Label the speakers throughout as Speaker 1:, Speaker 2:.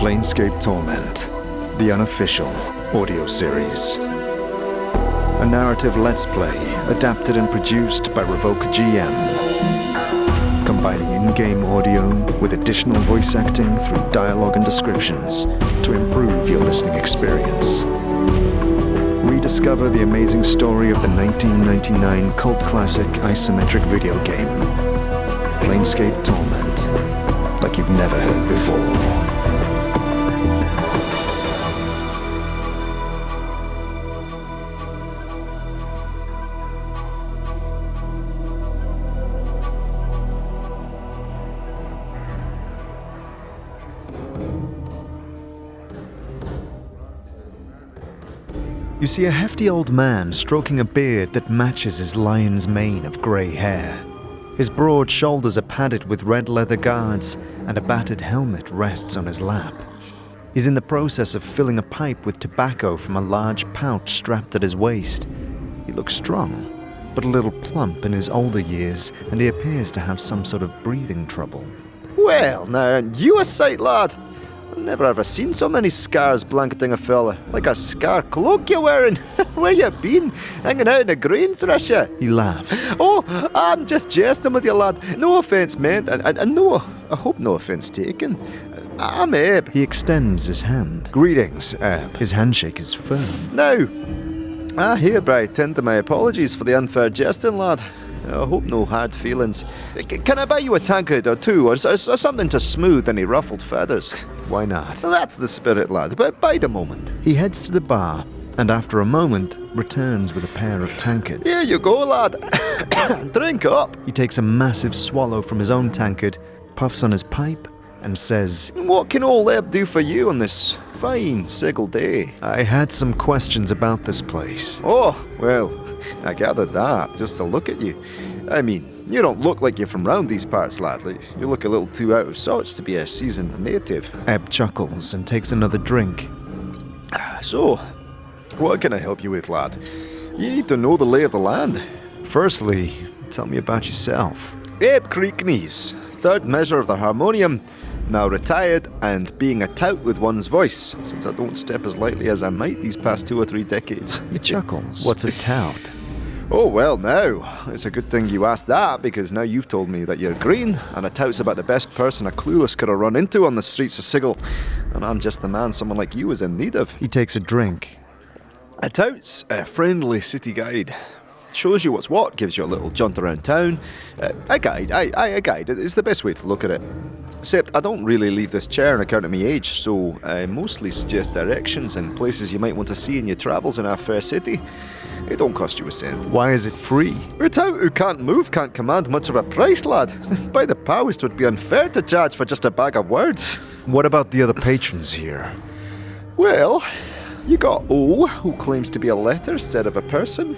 Speaker 1: Planescape Torment, the Unofficial audio series. A narrative let's play adapted and produced by RevocerGM, combining in-game audio with additional voice acting through dialogue and descriptions to improve your listening experience. Rediscover the amazing story of the 1999 cult classic isometric video game, Planescape Torment, like you've never heard before. You see a hefty old man stroking a beard that matches his lion's mane of grey hair. His broad shoulders are padded with red leather guards, and a battered helmet rests on his lap. He's in the process of filling a pipe with tobacco from a large pouch strapped at his waist. He looks strong, but a little plump in his older years, and he appears to have some sort of breathing trouble.
Speaker 2: Well, now, aren't you a sight, lad? I've never ever seen so many scars blanketing a fella. Like a scar cloak you're wearing. Where you been? Hanging out in a grain thresher?
Speaker 1: He laughs.
Speaker 2: Oh, I'm just jesting with you, lad. No offence meant, and no, I hope no offence taken. I'm Abe.
Speaker 1: He extends his hand.
Speaker 2: Greetings, Abe.
Speaker 1: His handshake is firm.
Speaker 2: Now, I hereby tender my apologies for the unfair jesting, lad. I hope no hard feelings. Can I buy you a tankard or two, or something to smooth any ruffled feathers?
Speaker 1: Why not?
Speaker 2: That's the spirit, lad, but bide a moment.
Speaker 1: He heads to the bar, and after a moment, returns with a pair of tankards.
Speaker 2: Here you go, lad. Drink up.
Speaker 1: He takes a massive swallow from his own tankard, puffs on his pipe, and says,
Speaker 2: What can old Eb do for you on this fine, sigil day?
Speaker 1: I had some questions about this place.
Speaker 2: Oh, well, I gathered that, just to look at you. I mean, you don't look like you're from round these parts, lad. You look a little too out of sorts to be a seasoned native.
Speaker 1: Eb chuckles and takes another drink.
Speaker 2: So, what can I help you with, lad? You need to know the lay of the land.
Speaker 1: Firstly, tell me about yourself.
Speaker 2: Abe Creekneys, third measure of the harmonium, now retired and being a tout with one's voice, since I don't step as lightly as I might these past 2 or 3 decades.
Speaker 1: He chuckles. What's a tout?
Speaker 2: Oh, well, now, it's a good thing you asked that, because now you've told me that you're green, and a tout's about the best person a clueless could have run into on the streets of Sigil, and I'm just the man someone like you is in need of.
Speaker 1: He takes a drink.
Speaker 2: A tout's a friendly city guide. Shows you what's what, gives you a little jaunt around town. A guide, a guide, it's the best way to look at it. Except I don't really leave this chair on account of my age, so I mostly suggest directions and places you might want to see in your travels in our fair city. It don't cost you a cent.
Speaker 1: Why is it free?
Speaker 2: A tout who can't move can't command much of a price, lad. By the powers, it would be unfair to charge for just a bag of words.
Speaker 1: What about the other patrons here?
Speaker 2: Well, you got O, who claims to be a letter instead of a person.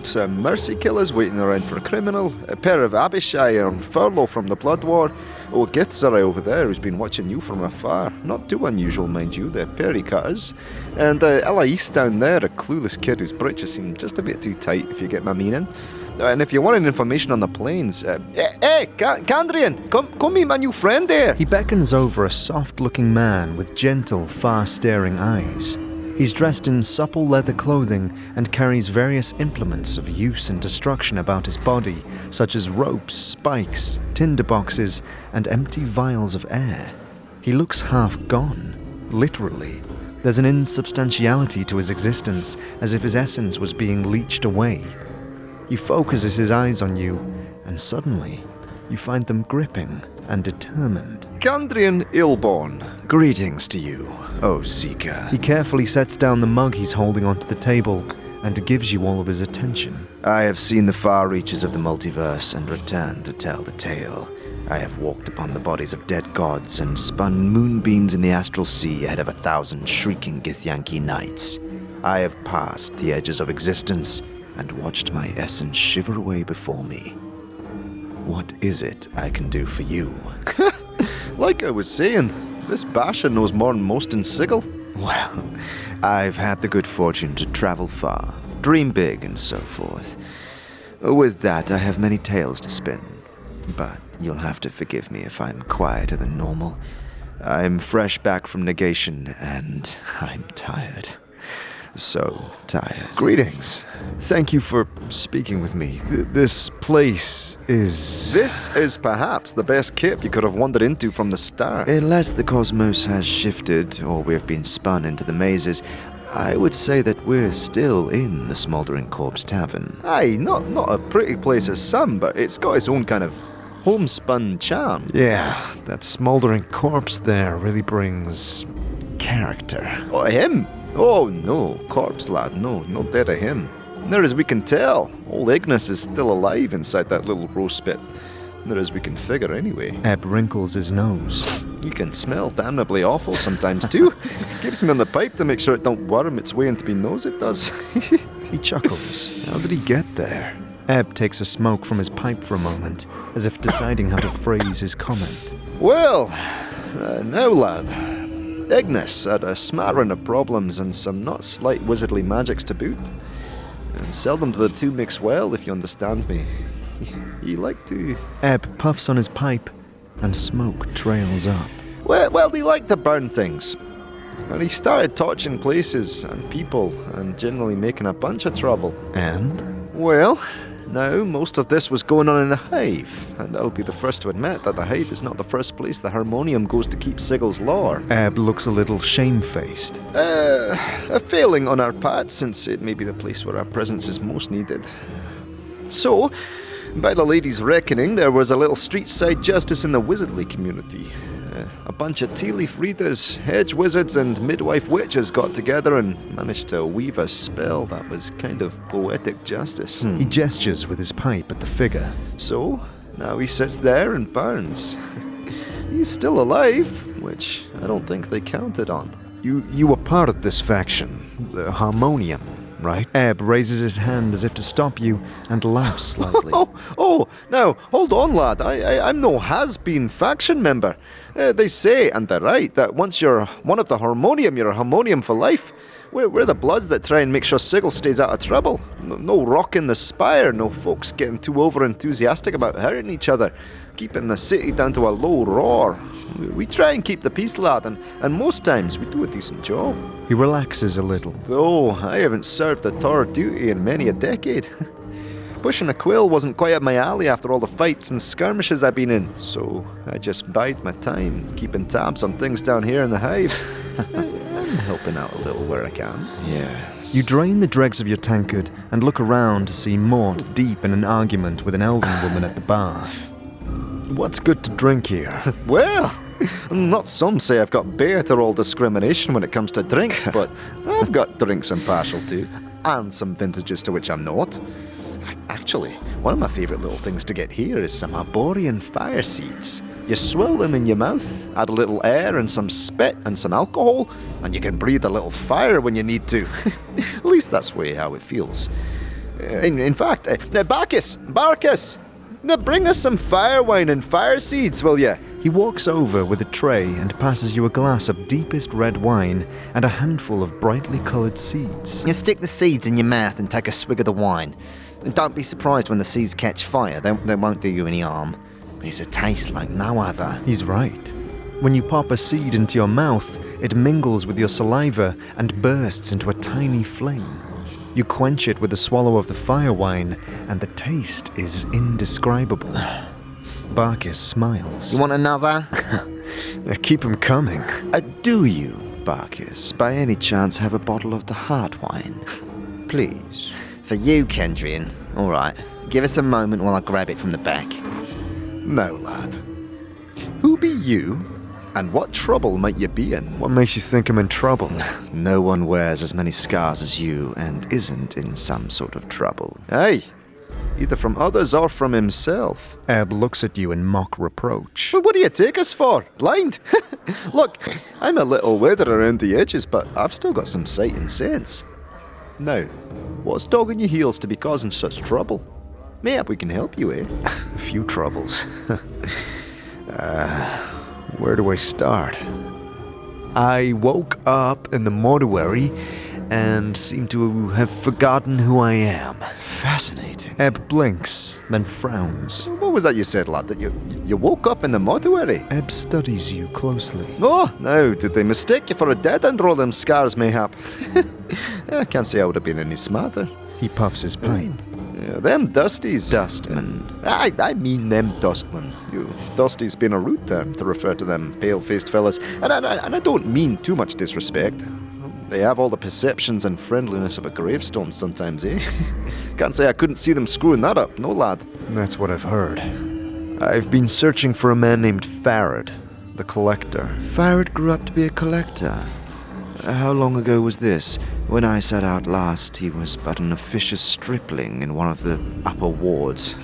Speaker 2: Some mercy killers waiting around for a criminal, a pair of Abishai on furlough from the Blood War, Gitzerai over there who's been watching you from afar. Not too unusual, mind you, the Perry cutters. And Elais down there, a clueless kid whose britches seem just a bit too tight, if you get my meaning. And if you want any information on the plains, hey, Candrian, come meet my new friend there.
Speaker 1: He beckons over a soft-looking man with gentle, far-staring eyes. He's dressed in supple leather clothing and carries various implements of use and destruction about his body, such as ropes, spikes, tinder boxes, and empty vials of air. He looks half gone, literally. There's an insubstantiality to his existence, as if his essence was being leached away. He focuses his eyes on you, and suddenly, you find them gripping and determined.
Speaker 2: Candrian Ilborn.
Speaker 1: Greetings to you, O Seeker. He carefully sets down the mug he's holding onto the table and gives you all of his attention.
Speaker 3: I have seen the far reaches of the multiverse and returned to tell the tale. I have walked upon the bodies of dead gods and spun moonbeams in the astral sea ahead of 1,000 shrieking Githyanki nights. I have passed the edges of existence and watched my essence shiver away before me. What is it I can do for you?
Speaker 2: Like I was saying, this basher knows more than most in Sigil.
Speaker 3: Well, I've had the good fortune to travel far, dream big, and so forth. With that, I have many tales to spin. But you'll have to forgive me if I'm quieter than normal. I'm fresh back from negation, and I'm tired. So tired.
Speaker 1: Greetings. Thank you for speaking with me. This place is...
Speaker 2: This is perhaps the best cape you could have wandered into from the start.
Speaker 3: Unless the cosmos has shifted, or we've been spun into the mazes, I would say that we're still in the Smoldering Corpse Tavern.
Speaker 2: Aye, not a pretty place as some, but it's got its own kind of homespun charm.
Speaker 1: Yeah, that smoldering corpse there really brings character.
Speaker 2: Oh, him? Oh, no, corpse lad, no dead of him. Near as we can tell, old Ignis is still alive inside that little roast pit. Near as we can figure, anyway.
Speaker 1: Ebb wrinkles his nose.
Speaker 2: He can smell damnably awful sometimes, too. Keeps me on the pipe to make sure it don't worm its way into me nose, it does.
Speaker 1: He chuckles. How did he get there? Ebb takes a smoke from his pipe for a moment, as if deciding how to phrase his comment.
Speaker 2: Well, now, lad. Ignis had a smattering of problems and some not slight wizardly magics to boot. And seldom do the two mix well, if you understand me. He liked to...
Speaker 1: Ebb puffs on his pipe, and smoke trails up.
Speaker 2: Well, he liked to burn things. And he started touching places and people and generally making a bunch of trouble.
Speaker 1: And?
Speaker 2: Well, now most of this was going on in the Hive, and I'll be the first to admit that the Hive is not the first place the Harmonium goes to keep Sigel's lore.
Speaker 1: Ebb looks a little shamefaced.
Speaker 2: A failing on our part, since it may be the place where our presence is most needed. So, by the lady's reckoning, there was a little street-side justice in the wizardly community. A bunch of tea leaf readers, hedge wizards, and midwife witches got together and managed to weave a spell that was kind of poetic justice.
Speaker 1: He gestures with his pipe at the figure.
Speaker 2: So, now he sits there and burns. He's still alive, which I don't think they counted on.
Speaker 1: You were part of this faction, the Harmonium, right? Ebb raises his hand as if to stop you and laughs slightly.
Speaker 2: Now, hold on, lad. I'm no has-been faction member. They say, and they're right, that once you're one of the Harmonium, you're a Harmonium for life. We're the Bloods that try and make sure Sigil stays out of trouble. No rocking the spire, no folks getting too over-enthusiastic about hurting each other, keeping the city down to a low roar. We try and keep the peace, lad, and most times we do a decent job.
Speaker 1: He relaxes a little.
Speaker 2: Though I haven't served a Tor duty in many a decade. Pushing a quill wasn't quite up my alley after all the fights and skirmishes I've been in, so I just bide my time, keeping tabs on things down here in the Hive. I'm helping out a little where I can.
Speaker 3: Yes.
Speaker 1: You drain the dregs of your tankard and look around to see Mort deep in an argument with an elven woman at the bar. What's good to drink here?
Speaker 2: Well, not some say I've got better all discrimination when it comes to drink, but I've got drinks I'm partial to, and some vintages to which I'm not. Actually, one of my favourite little things to get here is some Arborean fire seeds. You swill them in your mouth, add a little air and some spit and some alcohol, and you can breathe a little fire when you need to. At least that's way how it feels. In fact, Barcus, bring us some fire wine and fire seeds, will ya?
Speaker 1: He walks over with a tray and passes you a glass of deepest red wine and a handful of brightly coloured seeds.
Speaker 4: You stick the seeds in your mouth and take a swig of the wine. And don't be surprised when the seeds catch fire, they won't do you any harm. It's a taste like no other.
Speaker 1: He's right. When you pop a seed into your mouth, it mingles with your saliva and bursts into a tiny flame. You quench it with a swallow of the fire wine, and the taste is indescribable. Barkis smiles.
Speaker 4: You want another?
Speaker 1: Keep 'em coming.
Speaker 3: Do you, Barkis, by any chance have a bottle of the heart wine? Please.
Speaker 4: For you, Kendrian. All right. Give us a moment while I grab it from the back.
Speaker 2: Now, lad. Who be you, and what trouble might you be in?
Speaker 1: What makes you think I'm in trouble?
Speaker 3: No one wears as many scars as you and isn't in some sort of trouble.
Speaker 2: Aye, either from others or from himself.
Speaker 1: Ebb looks at you in mock reproach.
Speaker 2: Well, what do you take us for? Blind? Look, I'm a little withered around the edges, but I've still got some sight and sense. Now, what's dogging your heels to be causing such trouble? Mayhap we can help you, eh?
Speaker 1: A few troubles. Where do I start? I woke up in the mortuary and seem to have forgotten who I am.
Speaker 3: Fascinating.
Speaker 1: Ebb blinks, then frowns.
Speaker 2: What was that you said, lad? That you woke up in the mortuary?
Speaker 1: Ebb studies you closely.
Speaker 2: Oh, now, did they mistake you for a dead end, roll them scars, mayhap? I can't say I would have been any smarter.
Speaker 1: He puffs his pipe.
Speaker 2: Yeah, them dusties.
Speaker 3: Dustmen.
Speaker 2: I mean them dustmen. Dusty's been a rude term to refer to them pale-faced fellas, and I don't mean too much disrespect. They have all the perceptions and friendliness of a gravestone sometimes, eh? Can't say I couldn't see them screwing that up, no lad.
Speaker 1: That's what I've heard. I've been searching for a man named Farad, the collector.
Speaker 3: Farad grew up to be a collector. How long ago was this? When I set out last, he was but an officious stripling in one of the upper wards.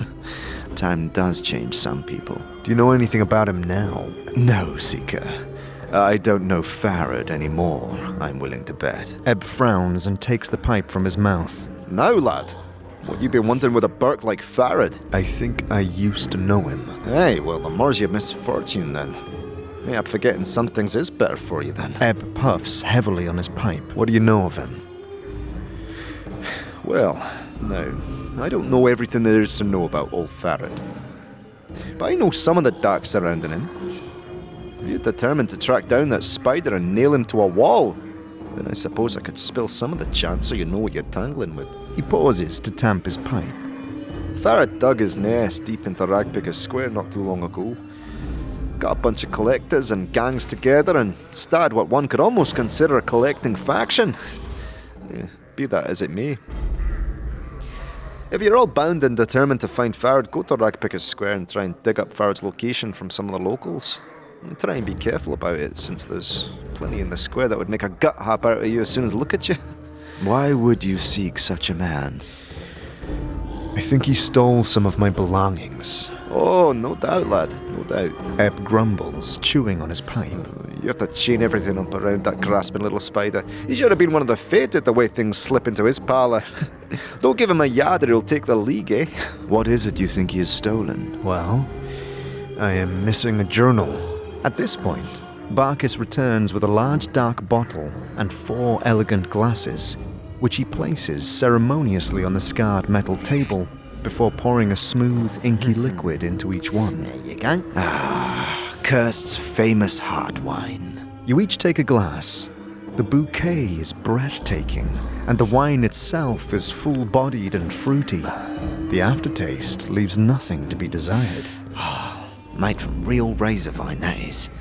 Speaker 3: Time does change some people.
Speaker 1: Do you know anything about him now?
Speaker 3: No, Seeker. I don't know Farad anymore, I'm willing to bet.
Speaker 1: Ebb frowns and takes the pipe from his mouth.
Speaker 2: Now, lad, what you been wanting with a Burke like Farad?
Speaker 1: I think I used to know him.
Speaker 2: Hey, well, the more's your misfortune then. Mayhap forgetting some things is better for you then.
Speaker 1: Ebb puffs heavily on his pipe. What do you know of him?
Speaker 2: Well, no, I don't know everything there is to know about old Farad. But I know some of the dark surrounding him. If you're determined to track down that spider and nail him to a wall, then I suppose I could spill some of the chance so you know what you're tangling with.
Speaker 1: He pauses to tamp his pipe.
Speaker 2: Farad dug his nest deep into Ragpicker Square not too long ago. Got a bunch of collectors and gangs together and started what one could almost consider a collecting faction. Be that as it may. If you're all bound and determined to find Farad, go to Ragpicker Square and try and dig up Farad's location from some of the locals. And try and be careful about it, since there's plenty in the square that would make a gut hop out of you as soon as look at you.
Speaker 3: Why would you seek such a man?
Speaker 1: I think he stole some of my belongings.
Speaker 2: Oh, no doubt, lad, no doubt.
Speaker 1: Ebb grumbles, chewing on his pipe.
Speaker 2: You have to chain everything up around that grasping little spider. He should have been one of the fated the way things slip into his parlour. Don't give him a yard or he'll take the league, eh?
Speaker 3: What is it you think he has stolen?
Speaker 1: Well, I am missing a journal. At this point, Barkis returns with a large dark bottle and 4 elegant glasses, which he places ceremoniously on the scarred metal table before pouring a smooth, inky liquid into each one.
Speaker 4: There you go.
Speaker 3: Kirst's famous heart wine.
Speaker 1: You each take a glass. The bouquet is breathtaking, and the wine itself is full-bodied and fruity. The aftertaste leaves nothing to be desired.
Speaker 4: Made from real razor vine, that is.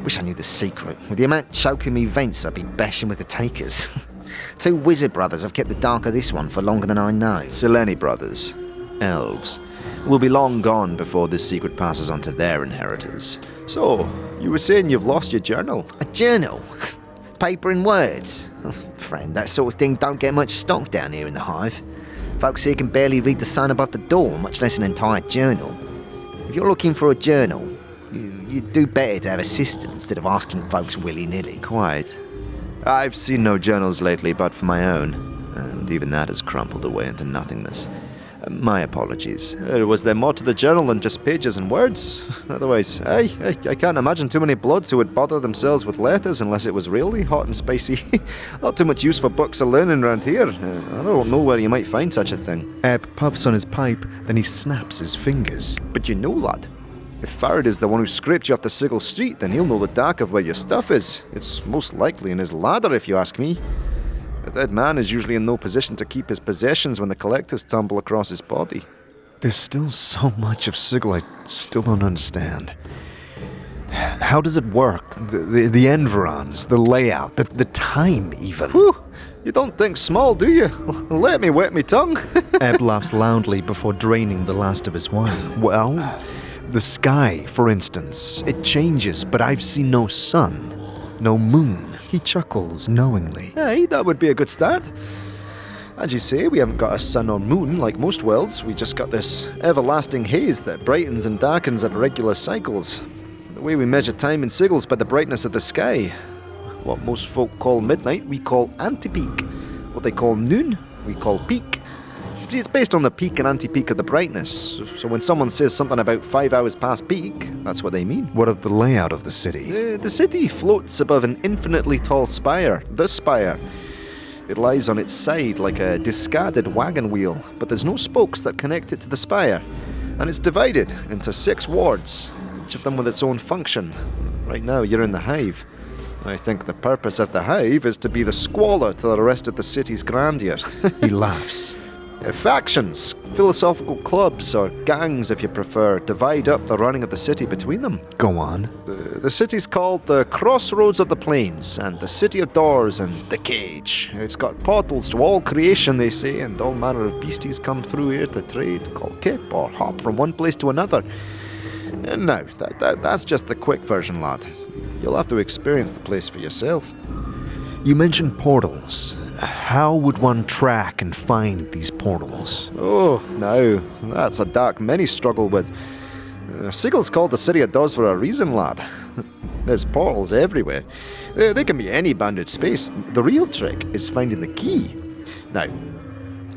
Speaker 4: Wish I knew the secret. With the amount choking me vents, I'd be bashing with the takers. 2 wizard brothers have kept the dark of this one for longer than I know.
Speaker 3: Selene brothers, elves, will be long gone before this secret passes on to their inheritors.
Speaker 2: So, you were saying you've lost your journal?
Speaker 4: A journal? Paper and words? Friend, that sort of thing don't get much stock down here in the hive. Folks here can barely read the sign above the door, much less an entire journal. If you're looking for a journal, you'd do better to have a system instead of asking folks willy-nilly.
Speaker 3: Quite. I've seen no journals lately but for my own, and even that has crumpled away into nothingness. My apologies.
Speaker 2: Was there more to the journal than just pages and words? Otherwise, I can't imagine too many bloods who would bother themselves with letters unless it was really hot and spicy. Not too much use for books of learning around here. I don't know where you might find such a thing.
Speaker 1: Ebb puffs on his pipe, then he snaps his fingers.
Speaker 2: But you know, lad, if Farad is the one who scraped you off the Sigil Street, then he'll know the dark of where your stuff is. It's most likely in his ladder, if you ask me. A dead man is usually in no position to keep his possessions when the collectors tumble across his body.
Speaker 1: There's still so much of Sigil I still don't understand. How does it work? The environs, the layout, the time even.
Speaker 2: Whew! You don't think small, do you? Let me wet me tongue.
Speaker 1: Ebb laughs loudly before draining the last of his wine. Well, the sky, for instance, it changes, but I've seen no sun, no moon. He chuckles knowingly.
Speaker 2: Aye, that would be a good start. As you say, we haven't got a sun or moon like most worlds. We just got this everlasting haze that brightens and darkens at regular cycles. The way we measure time in Sigil's by the brightness of the sky. What most folk call midnight, we call anti-peak. What they call noon, we call peak. See, it's based on the peak and anti-peak of the brightness. So when someone says something about 5 hours past peak, that's what they mean.
Speaker 1: What of the layout of the city?
Speaker 2: The city floats above an infinitely tall spire, the spire. It lies on its side like a discarded wagon wheel, but there's no spokes that connect it to the spire. And it's divided into 6 wards, each of them with its own function. Right now, you're in the Hive. I think the purpose of the Hive is to be the squalor to the rest of the city's grandeur.
Speaker 1: He laughs.
Speaker 2: Factions, philosophical clubs, or gangs if you prefer, divide up the running of the city between them.
Speaker 1: Go on.
Speaker 2: The city's called the Crossroads of the Plains, and the City of Doors, and the Cage. It's got portals to all creation, they say, and all manner of beasties come through here to trade, call kip, or hop from one place to another. And now, that's just the quick version, lad. You'll have to experience the place for yourself.
Speaker 1: You mentioned portals. How would one track and find these portals?
Speaker 2: Oh, now, that's a dark many struggle with. Sigel's called the City of Doors for a reason, lad. There's portals everywhere. They can be any bounded space. The real trick is finding the key. Now,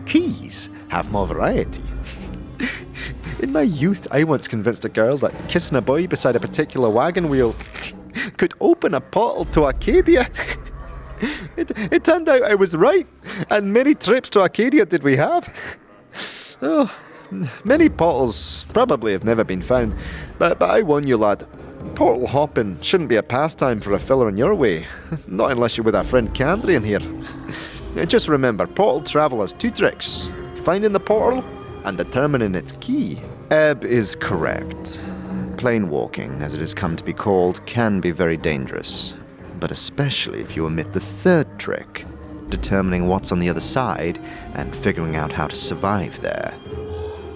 Speaker 2: keys have more variety. In my youth, I once convinced a girl that kissing a boy beside a particular wagon wheel could open a portal to Arcadia. It turned out I was right, and many trips to Arcadia did we have. Oh, many portals probably have never been found, but I warn you, lad, portal hopping shouldn't be a pastime for a fella in your way, not unless you're with our friend Chandler in here. Just remember, portal travel has 2 tricks: finding the portal and determining its key.
Speaker 3: Ebb is correct. Plane walking, as it has come to be called, can be very dangerous. But especially if you omit the 3rd trick, determining what's on the other side and figuring out how to survive there.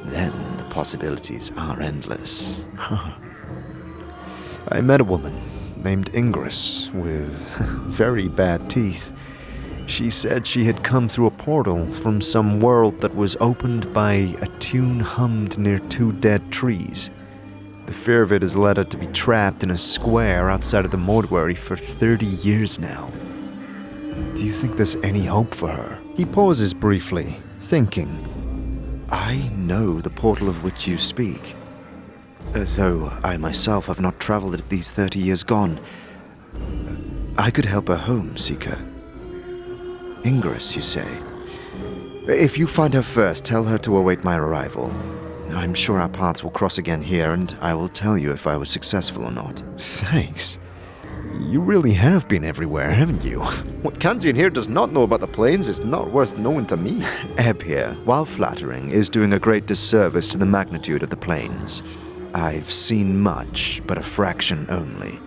Speaker 3: Then the possibilities are endless.
Speaker 1: I met a woman named Ingress with very bad teeth. She said she had come through a portal from some world that was opened by a tune hummed near 2 dead trees. The fear of it has led her to be trapped in a square outside of the mortuary for 30 years now. Do you think there's any hope for her? He pauses briefly, thinking.
Speaker 3: I know the portal of which you speak. Though I myself have not traveled it these 30 years gone. I could help her home, Seeker. Ingress, you say? If you find her first, tell her to await my arrival. I'm sure our paths will cross again here, and I will tell you if I was successful or not.
Speaker 1: Thanks. You really have been everywhere, haven't you?
Speaker 2: What Kandrian here does not know about the plains is not worth knowing to me.
Speaker 3: Ebb here, while flattering, is doing a great disservice to the magnitude of the plains. I've seen much, but a fraction only.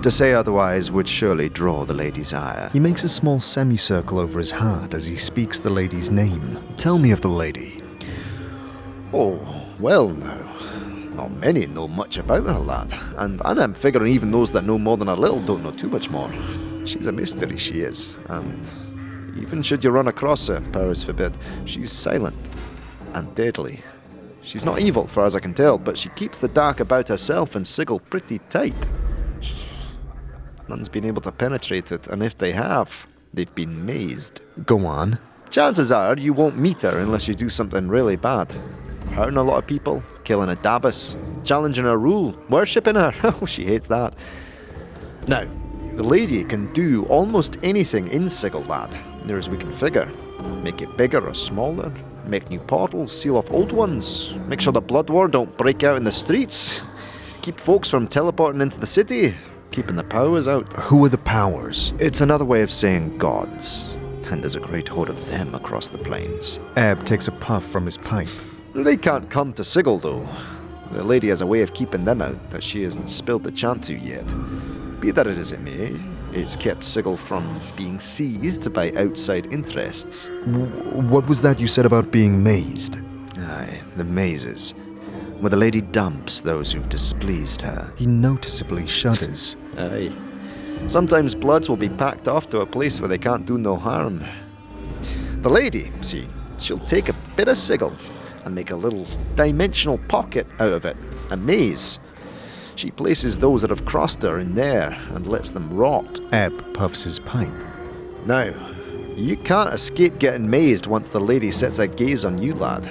Speaker 3: To say otherwise would surely draw the lady's ire.
Speaker 1: He makes a small semicircle over his heart as he speaks the lady's name. Tell me of the lady.
Speaker 2: Oh, well now. Not many know much about her, lad. And I'm figuring even those that know more than a little don't know too much more. She's a mystery, she is. And even should you run across her, powers forbid, she's silent and deadly. She's not evil, far as I can tell, but she keeps the dark about herself and Sigil pretty tight. None's been able to penetrate it, and if they have, they've been mazed.
Speaker 1: Go on.
Speaker 2: Chances are you won't meet her unless you do something really bad. Hurting a lot of people, killing a Dabbas, challenging her rule, worshipping her. Oh, she hates that. Now, the lady can do almost anything in Sigil, lad, near as we can figure. Make it bigger or smaller, make new portals, seal off old ones, make sure the Blood War don't break out in the streets, keep folks from teleporting into the city, keeping the powers out.
Speaker 1: Who are the powers?
Speaker 3: It's another way of saying gods, and there's a great horde of them across the plains.
Speaker 1: Ebb takes a puff from his pipe.
Speaker 2: They can't come to Sigil, though. The lady has a way of keeping them out that she hasn't spilled the chant to yet. Be that it as it may, it's kept Sigil from being seized by outside interests.
Speaker 1: What was that you said about being mazed?
Speaker 3: Aye, the mazes, where the lady dumps those who've displeased her.
Speaker 1: He noticeably shudders.
Speaker 2: Aye. Sometimes bloods will be packed off to a place where they can't do no harm. The lady, see, she'll take a bit of Sigil and make a little dimensional pocket out of it, a maze. She places those that have crossed her in there and lets them rot.
Speaker 1: Ebb puffs his pipe.
Speaker 2: Now, you can't escape getting mazed once the lady sets her gaze on you, lad.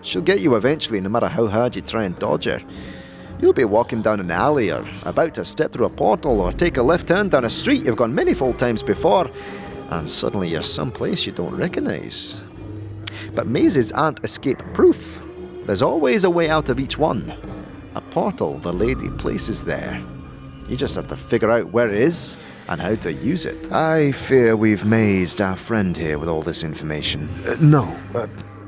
Speaker 2: She'll get you eventually, no matter how hard you try and dodge her. You'll be walking down an alley or about to step through a portal or take a left turn down a street you've gone many fold times before, and suddenly you're someplace you don't recognize. But mazes aren't escape-proof. There's always a way out of each one. A portal the lady places there. You just have to figure out where it is and how to use it.
Speaker 3: I fear we've mazed our friend here with all this information.
Speaker 1: No,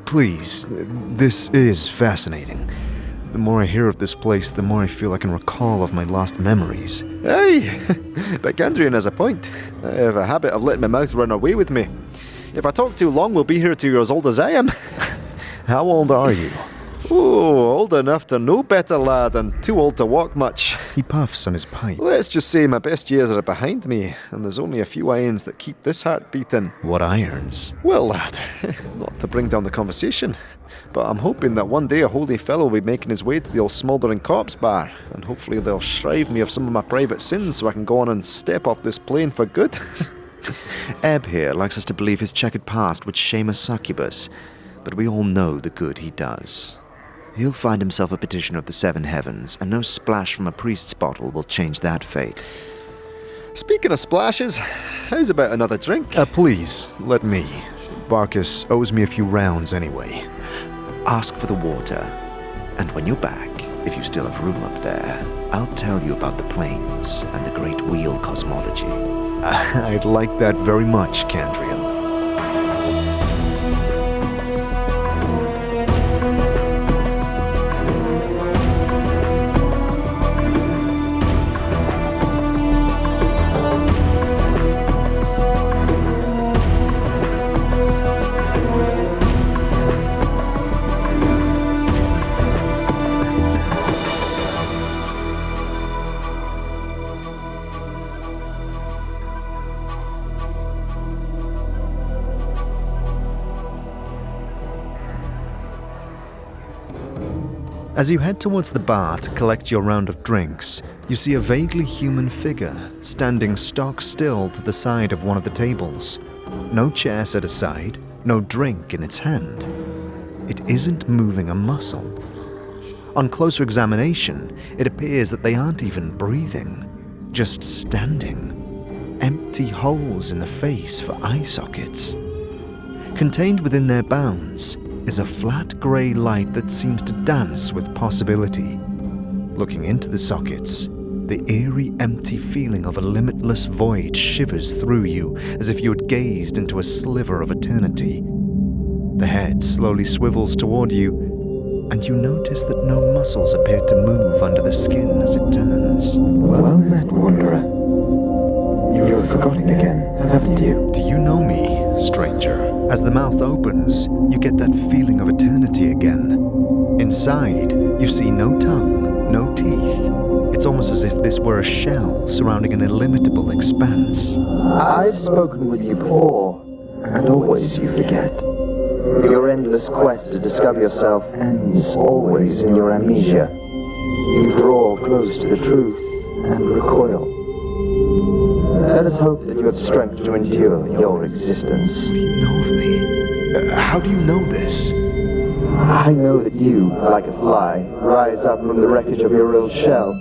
Speaker 1: please. This is fascinating. The more I hear of this place, the more I feel I can recall of my lost memories.
Speaker 2: Hey, but Gandrian has a point. I have a habit of letting my mouth run away with me. If I talk too long, we'll be here till you're as old as I am.
Speaker 1: How old are you?
Speaker 2: Oh, old enough to know better, lad, and too old to walk much.
Speaker 1: He puffs on his pipe.
Speaker 2: Let's just say my best years are behind me, and there's only a few irons that keep this heart beating.
Speaker 1: What irons?
Speaker 2: Well, lad, not to bring down the conversation, but I'm hoping that one day a holy fellow will be making his way to the old Smoldering Corpse Bar, and hopefully they'll shrive me of some of my private sins so I can go on and step off this plane for good.
Speaker 3: Ebb here likes us to believe his checkered past would shame a succubus, but we all know the good he does. He'll find himself a petitioner of the seven heavens, and no splash from a priest's bottle will change that fate.
Speaker 2: Speaking of splashes, how's about another drink?
Speaker 1: Please, let me. Barkus owes me a few rounds anyway.
Speaker 3: Ask for the water, and when you're back, if you still have room up there, I'll tell you about the planes and the Great Wheel Cosmology.
Speaker 1: I'd like that very much, Candrian. As you head towards the bar to collect your round of drinks, you see a vaguely human figure standing stock still to the side of one of the tables. No chair set aside, no drink in its hand. It isn't moving a muscle. On closer examination, it appears that they aren't even breathing, just standing. Empty holes in the face for eye sockets. Contained within their bounds is a flat grey light that seems to dance with possibility. Looking into the sockets, the eerie, empty feeling of a limitless void shivers through you as if you had gazed into a sliver of eternity. The head slowly swivels toward you, and you notice that no muscles appear to move under the skin as it turns.
Speaker 5: Well met, Wanderer. You've forgotten again, haven't you?
Speaker 1: Do you know me, stranger? As the mouth opens, you get that feeling of eternity again. Inside, you see no tongue, no teeth. It's almost as if this were a shell surrounding an illimitable expanse.
Speaker 5: I've spoken with you before, and always you forget. Your endless quest to discover yourself ends always in your amnesia. You draw close to the truth and recoil. Let us hope that you have strength to endure your existence.
Speaker 1: What do you know of me? How do you know this?
Speaker 5: I know that you, like a fly, rise up from the wreckage of your ill shell,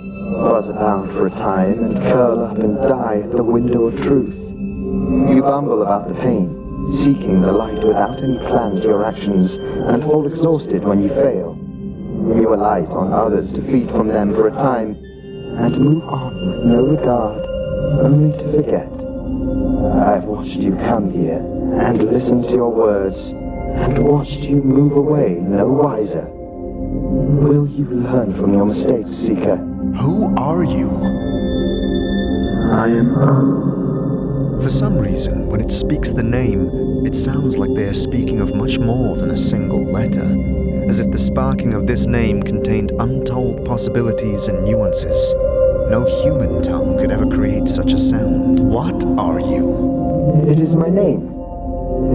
Speaker 5: buzz about for a time, and curl up and die at the window of truth. You bumble about the pain, seeking the light without any plan to your actions, and fall exhausted when you fail. You alight on others to feed from them for a time, and move on with no regard, only to forget. I've watched you come here, and listened to your words, and watched you move away no wiser. Will you learn from your mistakes, Seeker?
Speaker 1: Who are you?
Speaker 5: I am
Speaker 1: For some reason, when it speaks the name, it sounds like they are speaking of much more than a single letter, as if the sparking of this name contained untold possibilities and nuances. No human tongue could ever create such a sound. What are you?
Speaker 5: It is my name.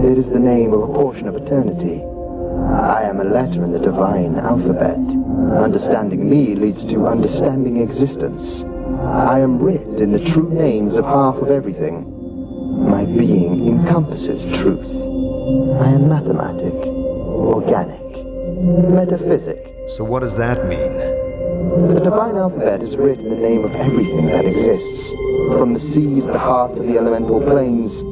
Speaker 5: It is the name of a portion of eternity. I am a letter in the divine alphabet. Understanding me leads to understanding existence. I am writ in the true names of half of everything. My being encompasses truth. I am mathematic, organic, metaphysic.
Speaker 1: So what does that mean?
Speaker 5: The divine alphabet is written in the name of everything that exists, from the sea to the heart of the elemental planes,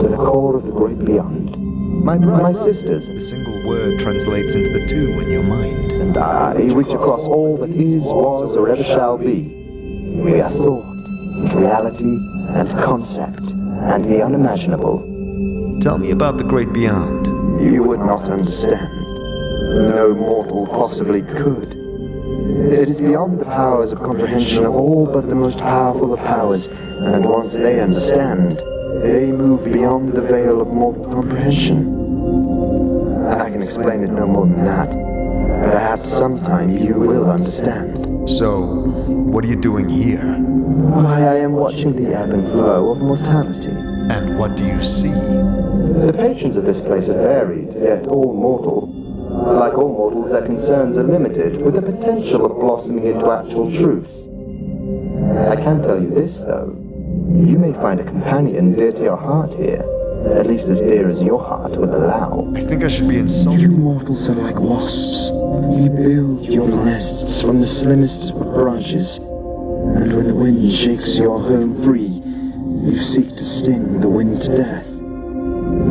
Speaker 5: to the core of the great beyond. My sisters
Speaker 1: The single word translates into the two in your mind.
Speaker 5: and I reach across all that is, was, or ever shall be. We are thought, reality, and concept, and the unimaginable.
Speaker 1: Tell me about the great beyond.
Speaker 5: You would not understand. No mortal possibly could. It is beyond the powers of comprehension of all but the most powerful of powers, and once they understand, they move beyond the veil of mortal comprehension. I can explain it no more than that. Perhaps sometime you will understand.
Speaker 1: So, what are you doing here?
Speaker 5: Why, I am watching the ebb and flow of mortality.
Speaker 1: And what do you see?
Speaker 5: The patrons of this place are varied, yet all mortal. Like all mortals, their concerns are limited, with the potential of blossoming into actual truth. I can tell you this, though. You may find a companion dear to your heart here, at least as dear as your heart will allow.
Speaker 1: I think I should be
Speaker 5: You
Speaker 1: insulted.
Speaker 5: mortals are like wasps. You build your nests from the slimmest of branches, and when the wind shakes your home free, you seek to sting the wind to death.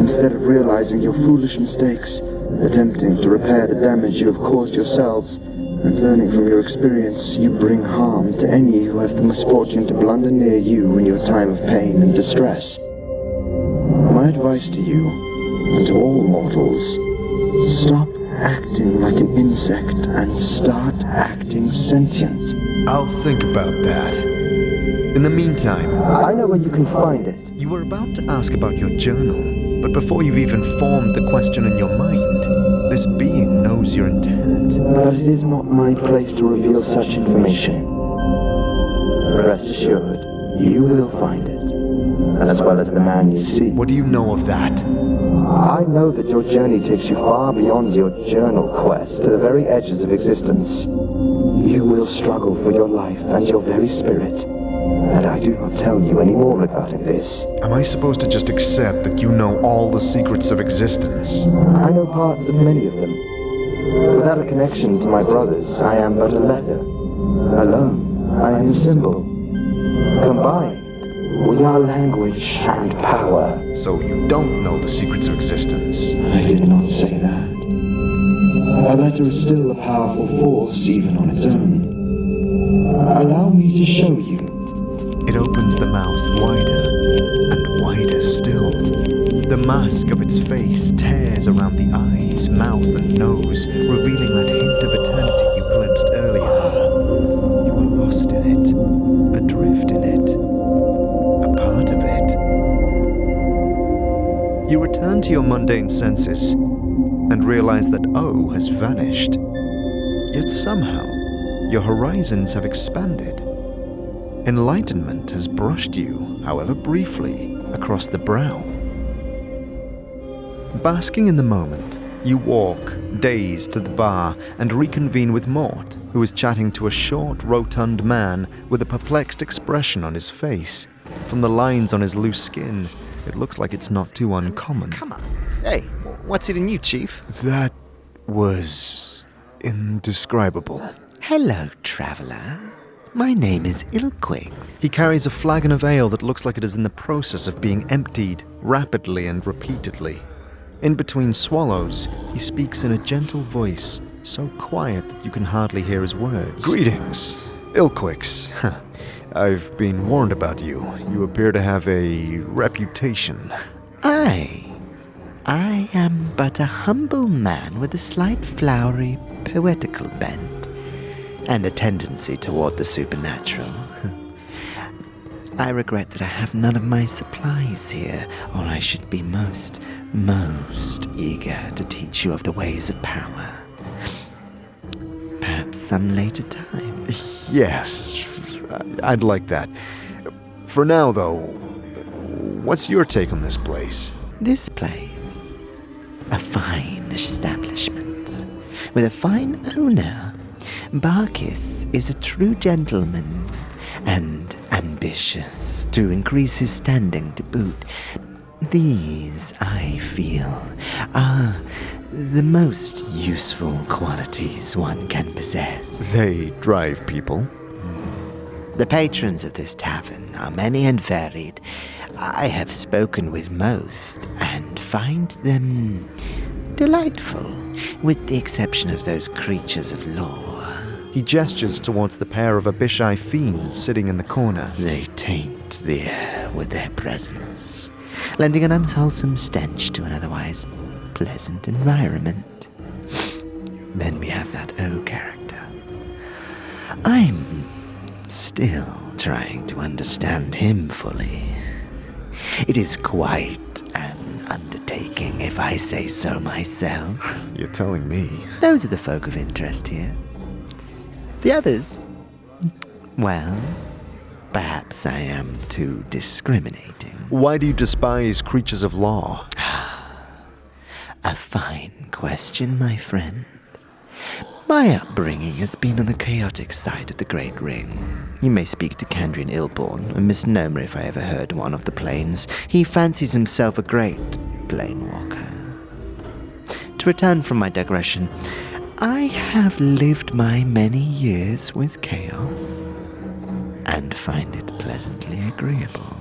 Speaker 5: Instead of realizing your foolish mistakes, attempting to repair the damage you have caused yourselves, and learning from your experience, you bring harm to any who have the misfortune to blunder near you in your time of pain and distress. My advice to you, and to all mortals, stop acting like an insect and start acting sentient.
Speaker 1: I'll think about that. In the meantime,
Speaker 5: I know where you can find it.
Speaker 1: you were about to ask about your journal, but before you've even formed the question in your mind, this being knows your intent.
Speaker 5: But it is not my place to reveal such information. Rest assured, you will find it, as well as the man you see.
Speaker 1: What do you know of that?
Speaker 5: I know that your journey takes you far beyond your journal quest to the very edges of existence. You will struggle for your life and your very spirit, and I do not tell you any more regarding this.
Speaker 1: Am I supposed to just accept that you know all the secrets of existence?
Speaker 5: I know parts of many of them. Without a connection to my brothers, I am but a letter. Alone, I am a symbol. Combined, we are language and power.
Speaker 1: So you don't know the secrets of existence.
Speaker 5: I did not say that. A letter is still a powerful force, even on its own. Allow me to show you.
Speaker 1: It opens the mouth wider and wider still. The mask of its face tears around the eyes, mouth, and nose, revealing that hint of eternity you glimpsed earlier. You were lost in it, adrift in it, a part of it. You return to your mundane senses and realize that O has vanished. Yet somehow, your horizons have expanded. Enlightenment has brushed you, however briefly, across the brow. Basking in the moment, you walk, dazed, to the bar and reconvene with Mort, who is chatting to a short, rotund man with a perplexed expression on his face. From the lines on his loose skin, it looks like it's not too uncommon.
Speaker 4: Come on. Hey, what's it in you, Chief?
Speaker 1: That was indescribable.
Speaker 3: Hello, traveler. My name is Ilquix.
Speaker 1: He carries a flagon of ale that looks like it is in the process of being emptied, rapidly and repeatedly. In between swallows, he speaks in a gentle voice, so quiet that you can hardly hear his words. Greetings, Ilquix. I've been warned about you. You appear to have a reputation.
Speaker 3: I am but a humble man with a slight flowery, poetical bent, and a tendency toward the supernatural. I regret that I have none of my supplies here, or I should be most eager to teach you of the ways of power. Perhaps some later time.
Speaker 1: Yes, I'd like that. For now, though, what's your take on this place?
Speaker 3: This place, a fine establishment, with a fine owner. Barkis is a true gentleman, and ambitious to increase his standing to boot. These, I feel, are the most useful qualities one can possess.
Speaker 1: They drive people.
Speaker 3: The patrons of this tavern are many and varied. I have spoken with most and find them delightful, with the exception of those creatures of law.
Speaker 1: He gestures towards the pair of Abishai fiends sitting in the corner.
Speaker 3: They taint the air with their presence, lending an unwholesome stench to an otherwise pleasant environment. Then we have that O character. I'm still trying to understand him fully. It is quite an undertaking, if I say so myself.
Speaker 1: You're telling me.
Speaker 3: Those are the folk of interest here. The others, well, perhaps I am too discriminating.
Speaker 1: Why do you despise creatures of law?
Speaker 3: A fine question, my friend. My upbringing has been on the chaotic side of the Great Ring. You may speak to Kandrian Illborn, a misnomer if I ever heard one of the planes. He fancies himself a great planewalker. To return from my digression, I have lived my many years with chaos, and find it pleasantly agreeable.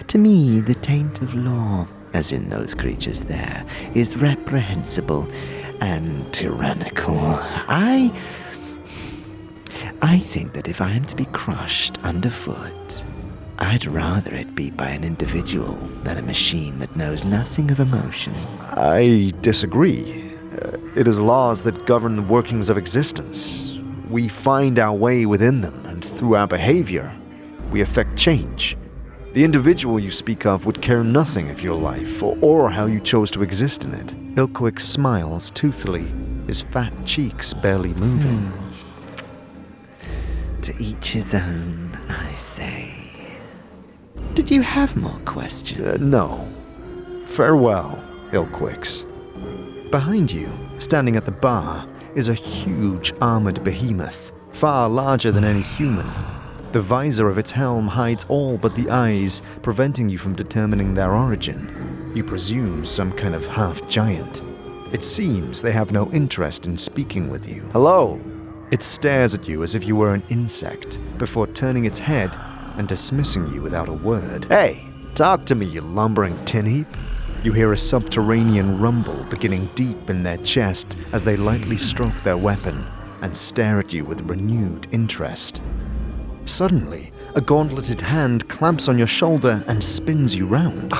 Speaker 3: To me, the taint of law, as in those creatures there, is reprehensible and tyrannical. I think that if I am to be crushed underfoot, I'd rather it be by an individual than a machine that knows nothing of emotion.
Speaker 1: I disagree. It is laws that govern the workings of existence. We find our way within them, and through our behavior, we affect change. The individual you speak of would care nothing of your life, or how you chose to exist in it. Ilquick smiles toothily, his fat cheeks barely moving.
Speaker 3: To each his own, I say. Did you have more questions?
Speaker 1: No. Farewell, Ilquicks. Behind you, standing at the bar, is a huge armored behemoth, far larger than any human. The visor of its helm hides all but the eyes, preventing you from determining their origin. You presume some kind of half-giant. It seems they have no interest in speaking with you. Hello! It stares at you as if you were an insect, before turning its head and dismissing you without a word. Hey, talk to me, you lumbering tin heap. You hear a subterranean rumble beginning deep in their chest as they lightly stroke their weapon and stare at you with renewed interest. Suddenly, a gauntleted hand clamps on your shoulder and spins you round.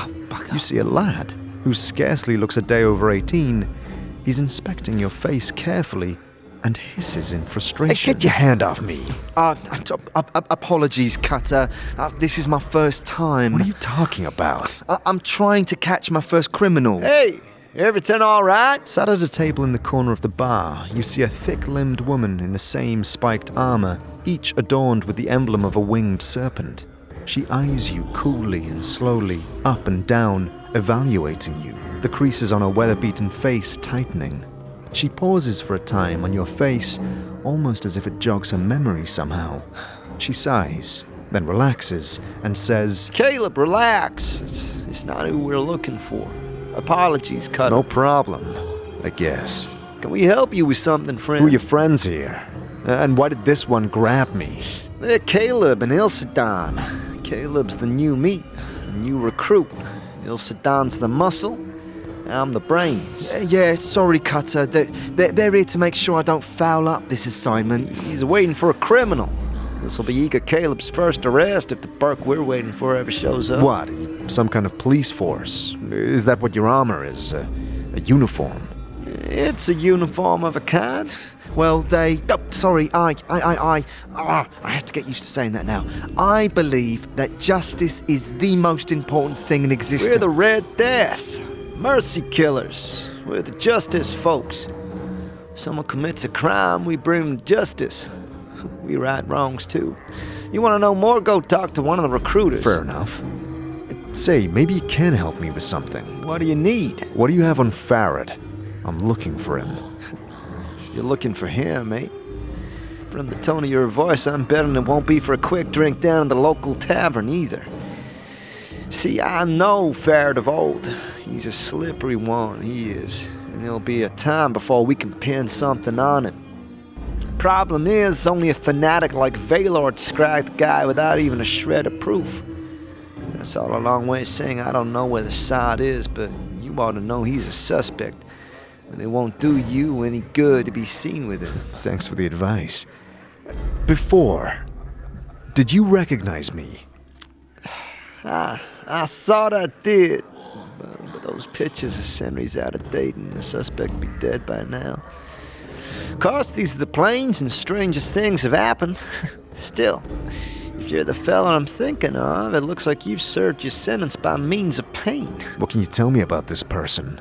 Speaker 1: You see a lad who scarcely looks a day over 18. He's inspecting your face carefully and hisses in frustration.
Speaker 4: Hey, get your hand off me. Apologies, Cutter. This is my first time.
Speaker 1: What are you talking about?
Speaker 4: I'm trying to catch my first criminal.
Speaker 2: Hey, everything all right?
Speaker 1: Sat at a table in the corner of the bar, you see a thick-limbed woman in the same spiked armor, each adorned with the emblem of a winged serpent. She eyes you coolly and slowly, up and down, evaluating you, the creases on her weather-beaten face tightening. She pauses for a time on your face, almost as if it jogs her memory somehow. She sighs, then relaxes, and says,
Speaker 2: Caleb, relax. It's not who we're looking for. Apologies, Cutter.
Speaker 1: No problem, I guess.
Speaker 2: Can we help you with something, friend?
Speaker 1: Who are your friends here? And why did this one grab me?
Speaker 2: They're Caleb and Ilsadon. Caleb's the new meat, the new recruit. Ilsadon's the muscle. I'm the brains.
Speaker 4: Yeah, sorry, Cutter. They're here to make sure I don't foul up this assignment.
Speaker 2: He's waiting for a criminal. This'll be Eager Caleb's first arrest if the perk we're waiting for ever shows up.
Speaker 1: What? Some kind of police force? Is that what your armor is? A uniform?
Speaker 2: It's a uniform of a kind.
Speaker 4: Well, I have to get used to saying that now. I believe that justice is the most important thing in existence.
Speaker 2: We're the Red Death. Mercy killers. We're the justice folks. Someone commits a crime, we bring them to justice. We right wrongs too. You want to know more? Go talk to one of the recruiters.
Speaker 1: Fair enough. Say, maybe you can help me with something.
Speaker 2: What do you need?
Speaker 1: What do you have on Farad? I'm looking for him.
Speaker 2: You're looking for him, eh? From the tone of your voice, I'm betting it won't be for a quick drink down in the local tavern either. See, I know Farad of old. He's a slippery one, he is. And there'll be a time before we can pin something on him. Problem is, only a fanatic like Valor scragged the guy without even a shred of proof.
Speaker 4: That's all a long way of saying I don't know where the sod is, but you ought to know he's a suspect. And it won't do you any good to be seen with him.
Speaker 1: Thanks for the advice. Before, did you recognize me?
Speaker 4: I thought I did. But those pictures are centuries out of date and the suspect be dead by now. Of course, these are the planes and strangest things have happened. Still, if you're the fella I'm thinking of, it looks like you've served your sentence by means of pain.
Speaker 1: What can you tell me about this person?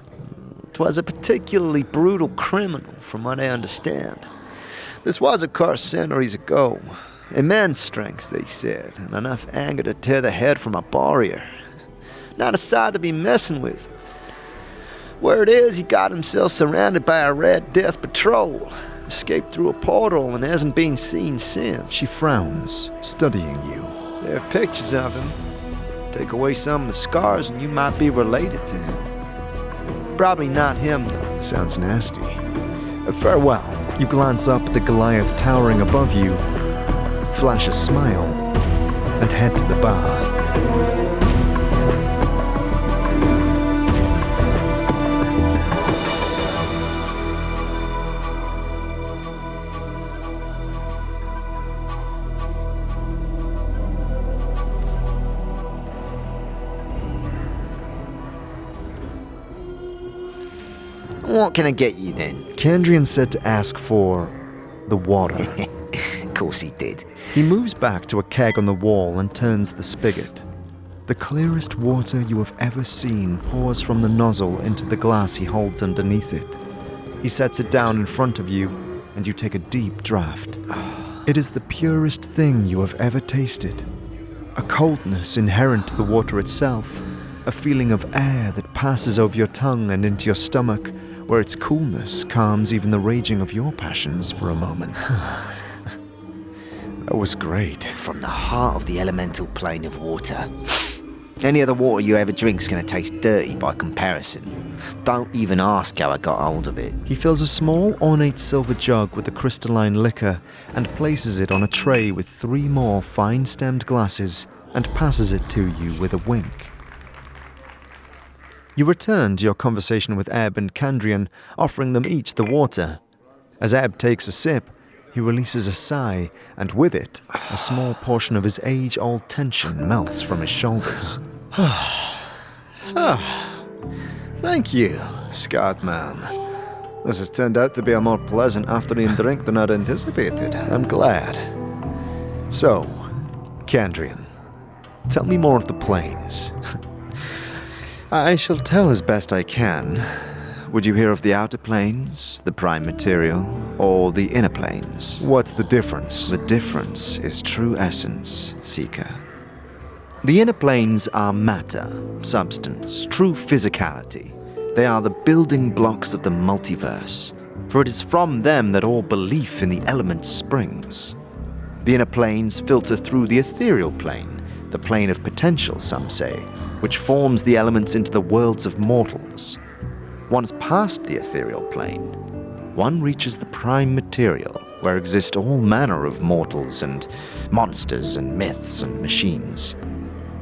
Speaker 4: 'Twas a particularly brutal criminal, from what I understand. This was, of course, centuries ago. Immense strength, they said, and enough anger to tear the head from a barrier. Not a sight to be messing with. Word is, he got himself surrounded by a Red Death patrol, escaped through a portal, and hasn't been seen since.
Speaker 1: She frowns, studying you.
Speaker 4: There are pictures of him. Take away some of the scars and you might be related to him. Probably not him, though.
Speaker 1: Sounds nasty. Farewell. You glance up at the Goliath towering above you, flash a smile, and head to the bar.
Speaker 4: What can I get you then?
Speaker 1: Kandrian said to ask for the water.
Speaker 4: Of course he did.
Speaker 1: He moves back to a keg on the wall and turns the spigot. The clearest water you have ever seen pours from the nozzle into the glass he holds underneath it. He sets it down in front of you, and you take a deep draught. It is the purest thing you have ever tasted. A coldness inherent to the water itself, a feeling of air that passes over your tongue and into your stomach, where its coolness calms even the raging of your passions for a moment. That was great.
Speaker 4: From the heart of the elemental plane of water. Any other water you ever drink's gonna taste dirty by comparison. Don't even ask how I got hold of it.
Speaker 1: He fills a small ornate silver jug with the crystalline liquor and places it on a tray with 3 more fine-stemmed glasses and passes it to you with a wink. You return to your conversation with Ebb and Kandrian, offering them each the water. As Ebb takes a sip, he releases a sigh, and with it, a small portion of his age-old tension melts from his shoulders.
Speaker 2: Thank you, Scatman. This has turned out to be a more pleasant afternoon drink than I'd anticipated.
Speaker 1: I'm glad. So, Kandrian, tell me more of the planes.
Speaker 3: I shall tell as best I can. Would you hear of the outer planes, the prime material, or the inner planes?
Speaker 1: What's the difference?
Speaker 3: The difference is true essence, Seeker.
Speaker 1: The inner planes are matter, substance, true physicality.
Speaker 3: They are the building blocks of the multiverse, for it is from them that all belief in the elements springs. The inner planes filter through the ethereal plane, the plane of potential, some say, which forms the elements into the worlds of mortals. Once past the ethereal plane, one reaches the prime material, where exist all manner of mortals and monsters and myths and machines.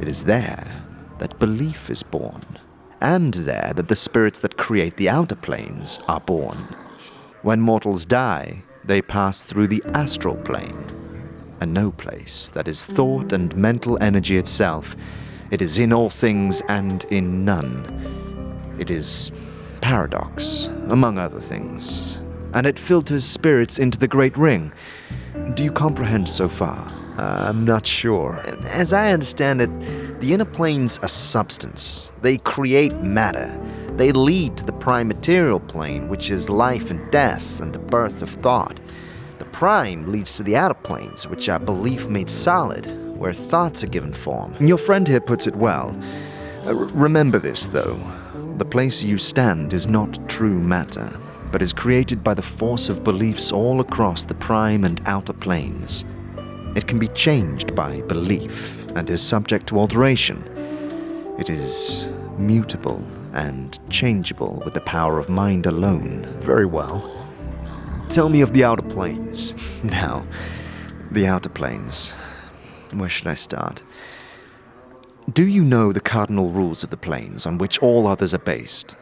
Speaker 3: It is there that belief is born, and there that the spirits that create the outer planes are born. When mortals die, they pass through the astral plane, a no place that is thought and mental energy itself. It is in all things and in none. It is paradox, among other things, and it filters spirits into the Great Ring. Do you comprehend so far?
Speaker 1: I'm not sure.
Speaker 3: As I understand it, the inner planes are substance. They create matter. They lead to the prime material plane, which is life and death and the birth of thought. The prime leads to the outer planes, which are belief made solid, where thoughts are given form.
Speaker 1: Your friend here puts it well. Remember this, though. The place you stand is not true matter, but is created by the force of beliefs all across the prime and outer planes. It can be changed by belief and is subject to alteration. It is mutable and changeable with the power of mind alone. Very well. Tell me of the outer planes.
Speaker 3: Now, the outer planes. Where should I start?
Speaker 1: Do you know the cardinal rules of the planes on which all others are based?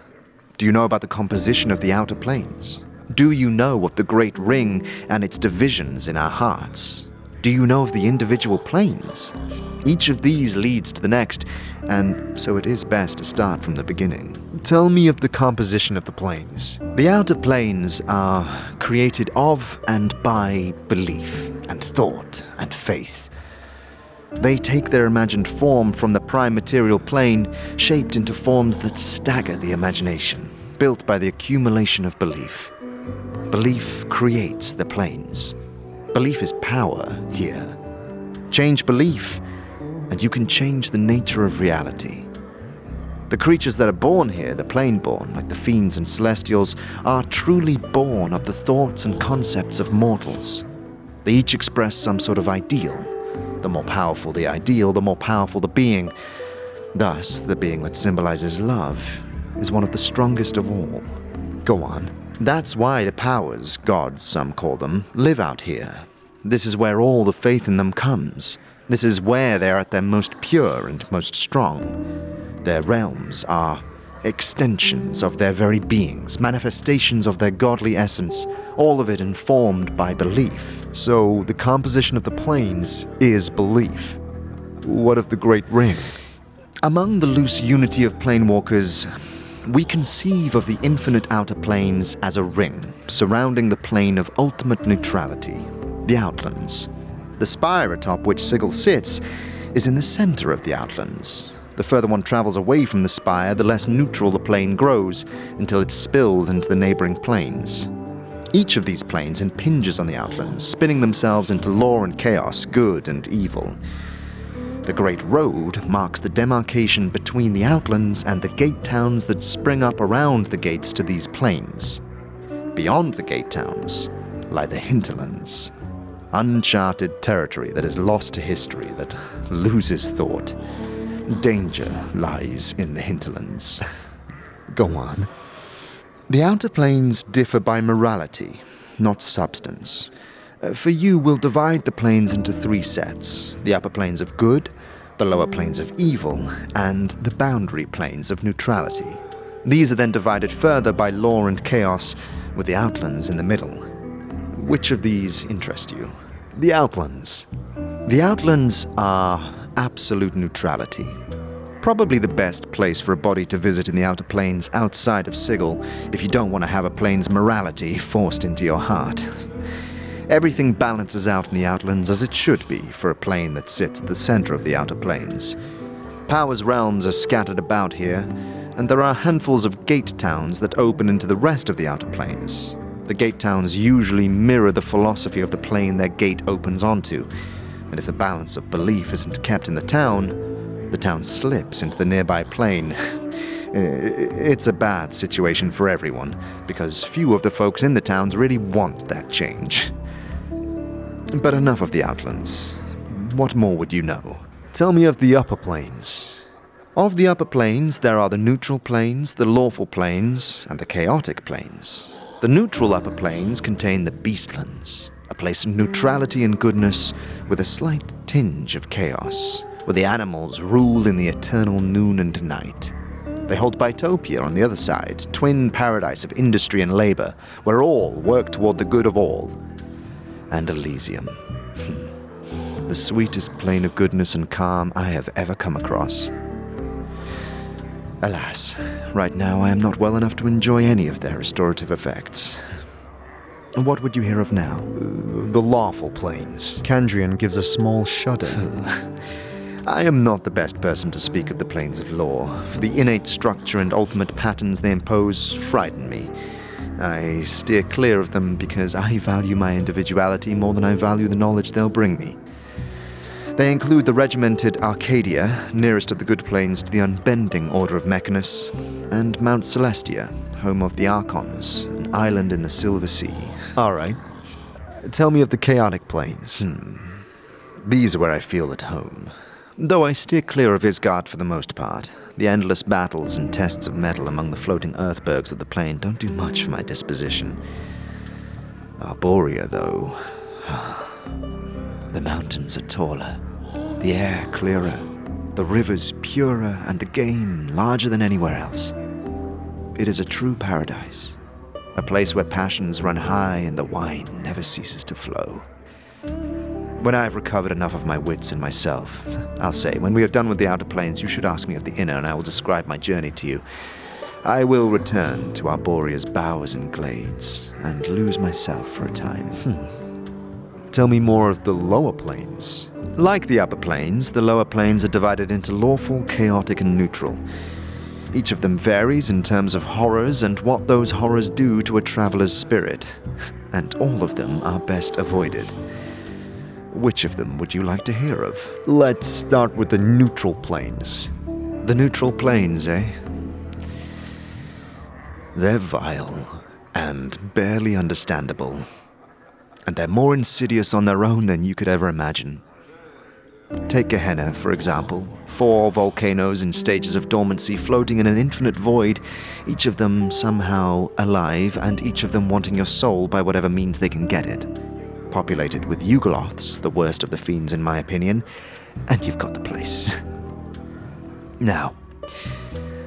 Speaker 1: Do you know about the composition of the outer planes? Do you know of the Great Ring and its divisions in our hearts? Do you know of the individual planes? Each of these leads to the next, and so it is best to start from the beginning. Tell me of the composition of the planes. The outer planes are created of and by belief, and thought, and faith. They take their imagined form from the prime material plane, shaped into forms that stagger the imagination, built by the accumulation of belief. Belief creates the planes. Belief is power here. Change belief, and you can change the nature of reality. The creatures that are born here, the plane-born, like the Fiends and Celestials, are truly born of the thoughts and concepts of mortals. They each express some sort of ideal. The more powerful the ideal, the more powerful the being. Thus, the being that symbolizes love is one of the strongest of all. Go on. That's why the powers, gods some call them, live out here. This is where all the faith in them comes. This is where they are at their most pure and most strong. Their realms are extensions of their very beings, manifestations of their godly essence, all of it informed by belief. So the composition of the planes is belief. What of the Great Ring? Among the loose unity of planewalkers, we conceive of the infinite outer planes as a ring surrounding the plane of ultimate neutrality, the Outlands. The spire atop which Sigil sits is in the center of the Outlands. The further one travels away from the spire, the less neutral the plane grows, until it spills into the neighboring planes. Each of these planes impinges on the Outlands, spinning themselves into law and chaos, good and evil. The Great Road marks the demarcation between the Outlands and the gate towns that spring up around the gates to these planes. Beyond the gate towns lie the hinterlands, uncharted territory that is lost to history, that loses thought. Danger lies in the hinterlands. Go on. The outer planes differ by morality, not substance. For you, we'll divide the planes into 3 sets: the upper planes of good, the lower planes of evil, and the boundary planes of neutrality. These are then divided further by law and chaos, with the Outlands in the middle. Which of these interest you? The Outlands. The Outlands are absolute neutrality. Probably the best place for a body to visit in the outer planes outside of Sigil if you don't want to have a plane's morality forced into your heart. Everything balances out in the Outlands as it should be for a plane that sits at the center of the outer planes. Power's realms are scattered about here, and there are handfuls of gate towns that open into the rest of the outer planes. The gate towns usually mirror the philosophy of the plane their gate opens onto, and if the balance of belief isn't kept in the town slips into the nearby plane. It's a bad situation for everyone, because few of the folks in the towns really want that change. But enough of the Outlands. What more would you know? Tell me of the upper planes. Of the upper planes, there are the neutral planes, the lawful planes, and the chaotic planes. The neutral upper planes contain the Beastlands, a place of neutrality and goodness with a slight tinge of chaos, where the animals rule in the eternal noon and night. They hold Bitopia on the other side, twin paradise of industry and labor, where all work toward the good of all. And Elysium. The sweetest plane of goodness and calm I have ever come across. Alas, right now I am not well enough to enjoy any of their restorative effects. What would you hear of now? The lawful planes. Kandrian gives a small shudder. I am not the best person to speak of the planes of law, for the innate structure and ultimate patterns they impose frighten me. I steer clear of them because I value my individuality more than I value the knowledge they'll bring me. They include the regimented Arcadia, nearest of the good planes to the unbending Order of Mechanus, and Mount Celestia, home of the Archons, an island in the Silver Sea. All right. Tell me of the chaotic planes. These are where I feel at home. Though I steer clear of Isgard for the most part, the endless battles and tests of metal among the floating earthbergs of the plane don't do much for my disposition. Arborea, though. The mountains are taller, the air clearer,
Speaker 3: the rivers purer, and the game larger than anywhere else. It is a true paradise, a place where passions run high and the wine never ceases to flow. When I have recovered enough of my wits and myself, I'll say, when we are done with the outer planes, you should ask me of the inner, and I will describe my journey to you. I will return to Arboria's bowers and glades, and lose myself for a time.
Speaker 1: Tell me more of the lower planes.
Speaker 3: Like the upper planes, the lower planes are divided into lawful, chaotic, and neutral. Each of them varies in terms of horrors and what those horrors do to a traveler's spirit, and all of them are best avoided. Which of them would you like to hear of?
Speaker 1: Let's start with the neutral planes.
Speaker 3: The neutral planes, eh? They're vile and barely understandable. And they're more insidious on their own than you could ever imagine. Take Gehenna, for example. 4 volcanoes in stages of dormancy floating in an infinite void, each of them somehow alive, and each of them wanting your soul by whatever means they can get it. Populated with Yugoloths, the worst of the fiends in my opinion, and you've got the place. Now,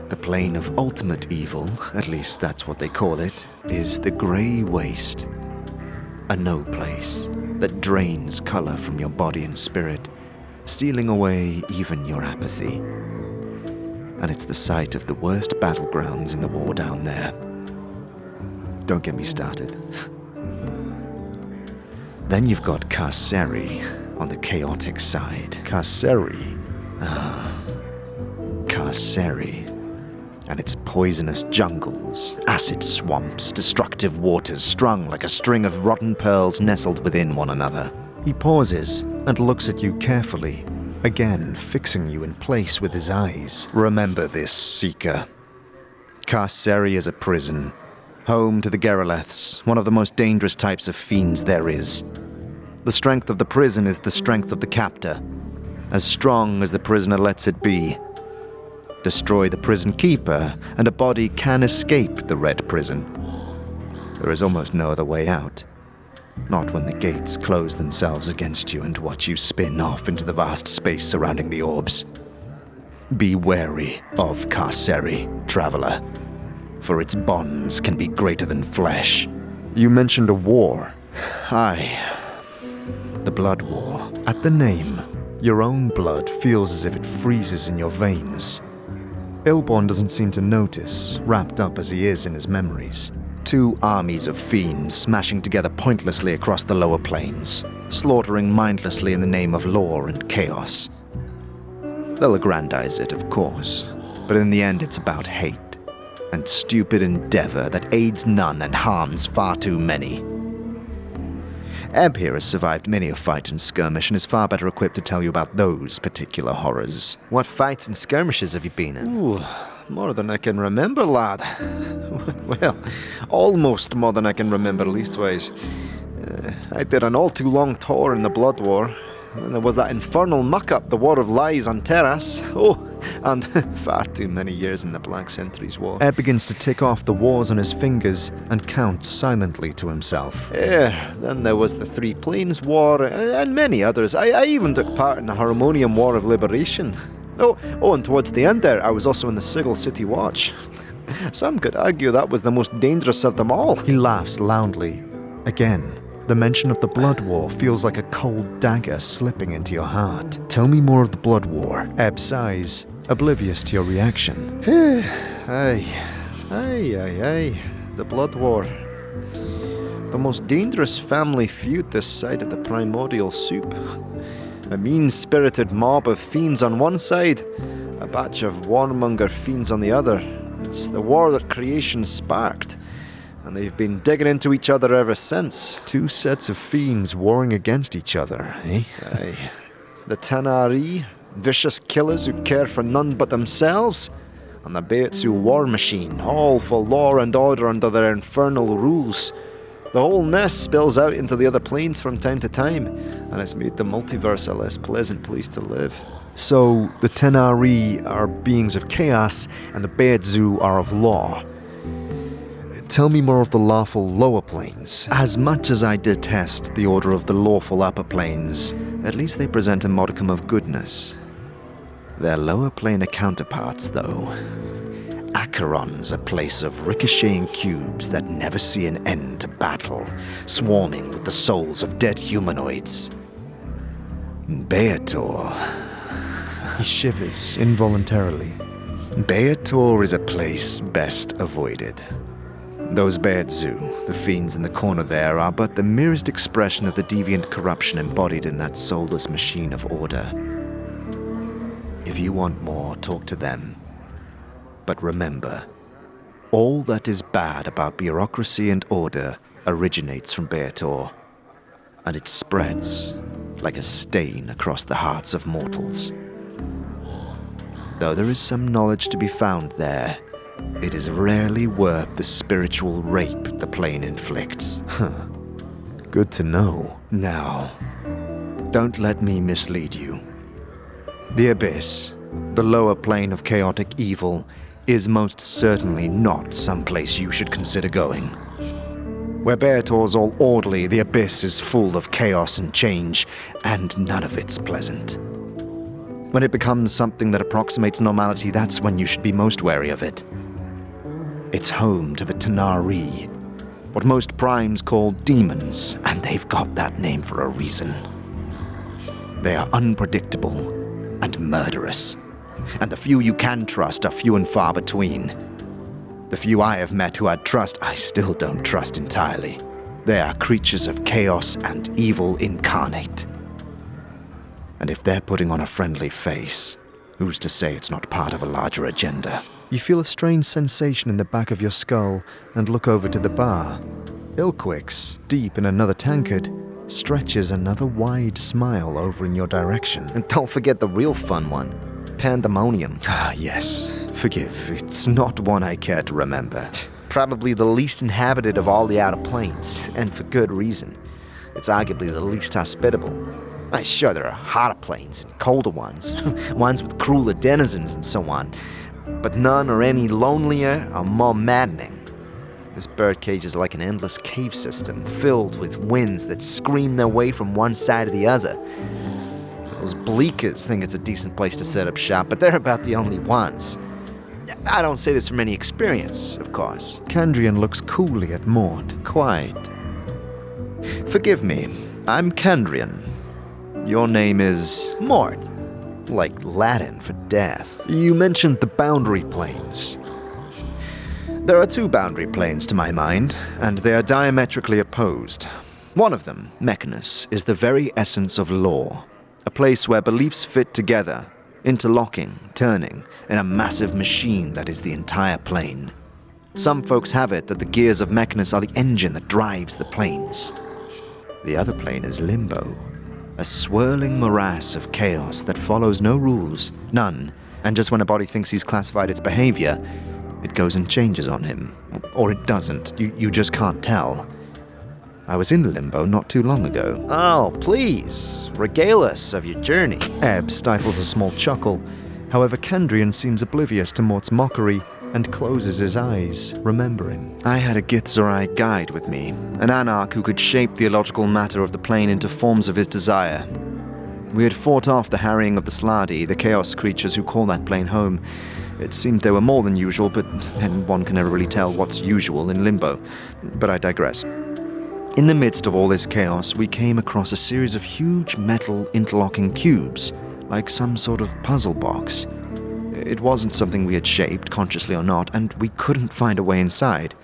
Speaker 3: the plane of ultimate evil, at least that's what they call it, is the Grey Waste. A no place that drains color from your body and spirit, stealing away even your apathy. And it's the site of the worst battlegrounds in the war down there. Don't get me started. Then you've got Carceri on the chaotic side.
Speaker 1: Carceri.
Speaker 3: Carceri. And its poisonous jungles, acid swamps, destructive waters strung like a string of rotten pearls nestled within one another.
Speaker 1: He pauses and looks at you carefully, again fixing you in place with his eyes.
Speaker 3: Remember this, Seeker. Carceri is a prison, home to the Geraleths, one of the most dangerous types of fiends there is. The strength of the prison is the strength of the captor, as strong as the prisoner lets it be. Destroy the prison keeper, and a body can escape the red prison. There is almost no other way out. Not when the gates close themselves against you and watch you spin off into the vast space surrounding the orbs. Be wary of Carceri, traveler, for its bonds can be greater than flesh.
Speaker 1: You mentioned a war.
Speaker 3: Aye. The Blood War.
Speaker 1: At the name, your own blood feels as if it freezes in your veins. Ilborn doesn't seem to notice, wrapped up as he is in his memories.
Speaker 3: 2 armies of fiends smashing together pointlessly across the lower planes, slaughtering mindlessly in the name of law and chaos. They'll aggrandize it, of course, but in the end it's about hate and stupid endeavor that aids none and harms far too many. Ebb here has survived many a fight and skirmish and is far better equipped to tell you about those particular horrors.
Speaker 4: What fights and skirmishes have you been in?
Speaker 2: Ooh, more than I can remember, lad. Well, almost more than I can remember, leastways. I did an all too long tour in the Blood War. And there was that infernal muck-up, the War of Lies on Terras. Oh, and far too many years in the Black Sentries War.
Speaker 1: Ed begins to tick off the wars on his fingers and counts silently to himself.
Speaker 2: Then there was the Three Plains War, and many others. I even took part in the Harmonium War of Liberation. Oh, and towards the end there, I was also in the Sigil City Watch. Some could argue that was the most dangerous of them all.
Speaker 1: He laughs loudly. Again, the mention of the Blood War feels like a cold dagger slipping into your heart. Tell me more of the Blood War. Ebb sighs, oblivious to your reaction.
Speaker 2: Aye. The Blood War. The most dangerous family feud this side of the primordial soup. A mean-spirited mob of fiends on one side, a batch of warmonger fiends on the other. It's the war that creation sparked, and they've been digging into each other ever since.
Speaker 1: 2 sets of fiends warring against each other, eh?
Speaker 2: Aye. The Tanari, vicious killers who care for none but themselves, and the Beitsu war machine, all for law and order under their infernal rules. The whole mess spills out into the other planes from time to time, and it's made the multiverse a less pleasant place to live.
Speaker 1: So, the Tenari are beings of chaos, and the Beitsu are of law. Tell me more of the lawful lower planes.
Speaker 3: As much as I detest the order of the lawful upper planes, at least they present a modicum of goodness. Their lower planar counterparts, though. Acheron's a place of ricocheting cubes that never see an end to battle, swarming with the souls of dead humanoids. Beator.
Speaker 1: He shivers involuntarily.
Speaker 3: Beator is a place best avoided. Those Beatzu, the fiends in the corner there, are but the merest expression of the deviant corruption embodied in that soulless machine of order. If you want more, talk to them. But remember, all that is bad about bureaucracy and order originates from Beator, and it spreads like a stain across the hearts of mortals. Though there is some knowledge to be found there, it is rarely worth the spiritual rape the plane inflicts.
Speaker 1: Good to know.
Speaker 3: Now, don't let me mislead you. The Abyss, the lower plane of chaotic evil, is most certainly not someplace you should consider going. Where Beator's all orderly, the Abyss is full of chaos and change, and none of it's pleasant. When it becomes something that approximates normality, that's when you should be most wary of it. It's home to the Tanari, what most primes call demons, and they've got that name for a reason. They are unpredictable and murderous, and the few you can trust are few and far between. The few I have met who I'd trust, I still don't trust entirely. They are creatures of chaos and evil incarnate. And if they're putting on a friendly face, who's to say it's not part of a larger agenda?
Speaker 1: You feel a strange sensation in the back of your skull and look over to the bar. Ilquix, deep in another tankard, stretches another wide smile over in your direction.
Speaker 4: And don't forget the real fun one, Pandemonium.
Speaker 3: Ah, yes. Forgive, it's not one I care to remember.
Speaker 4: Probably the least inhabited of all the outer planes, and for good reason. It's arguably the least hospitable. Sure, there are hotter planes and colder ones, ones with crueler denizens and so on, but none are any lonelier or more maddening. This birdcage is like an endless cave system, filled with winds that scream their way from one side to the other. Those bleakers think it's a decent place to set up shop, but they're about the only ones. I don't say this from any experience, of course.
Speaker 1: Kandrian looks coolly at Mort.
Speaker 3: Quite. Forgive me, I'm Kandrian. Your name is
Speaker 4: Mort.
Speaker 3: Like Latin for death.
Speaker 1: You mentioned the boundary planes.
Speaker 3: There are two boundary planes to my mind, and they are diametrically opposed. One of them, Mechanus, is the very essence of law, a place where beliefs fit together, interlocking, turning, in a massive machine that is the entire plane. Some folks have it that the gears of Mechanus are the engine that drives the planes. The other plane is Limbo, a swirling morass of chaos that follows no rules, none, and just when a body thinks he's classified its behavior, it goes and changes on him. Or it doesn't. You just can't tell. I was in Limbo not too long ago.
Speaker 4: Oh, please, regale us of your journey.
Speaker 1: Ebb stifles a small chuckle. However, Kandrian seems oblivious to Mort's mockery and closes his eyes, remembering.
Speaker 3: I had a Githzerai guide with me, an anarch who could shape the illogical matter of the plane into forms of his desire. We had fought off the harrying of the Sladi, the chaos creatures who call that plane home. It seemed they were more than usual, but then one can never really tell what's usual in Limbo. But I digress. In the midst of all this chaos, we came across a series of huge metal interlocking cubes, like some sort of puzzle box. It wasn't something we had shaped, consciously or not, and we couldn't find a way inside.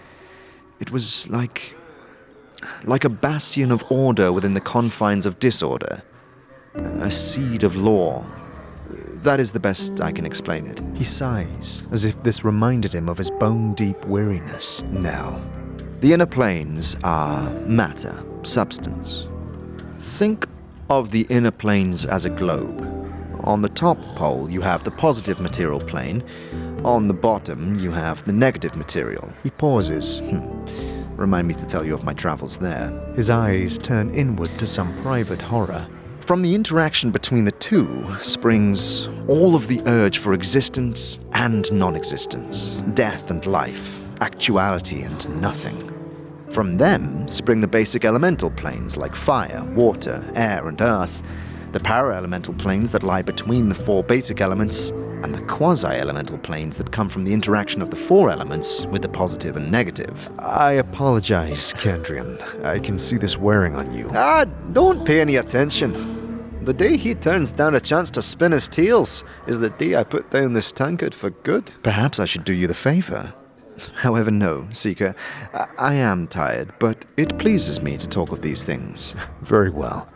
Speaker 3: It was like a bastion of order within the confines of disorder. A seed of law. That is the best I can explain it.
Speaker 1: He sighs, as if this reminded him of his bone-deep weariness.
Speaker 3: Now, the inner planes are matter, substance. Think of the inner planes as a globe. On the top pole, you have the positive material plane. On the bottom, you have the negative material.
Speaker 1: He pauses.
Speaker 3: Remind me to tell you of my travels there.
Speaker 1: His eyes turn inward to some private horror.
Speaker 3: From the interaction between the two springs all of the urge for existence and non-existence, death and life, actuality and nothing. From them spring the basic elemental planes like fire, water, air, and earth. the para-elemental planes that lie between the 4 basic elements, and the quasi-elemental planes that come from the interaction of the 4 elements with the positive and negative.
Speaker 1: I apologize, Kendrian. I can see this wearing on you.
Speaker 2: Don't pay any attention. The day he turns down a chance to spin his tails is the day I put down this tankard for good.
Speaker 3: Perhaps I should do you the favor. However, no, Seeker. I am tired, but it pleases me to talk of these things.
Speaker 1: Very well.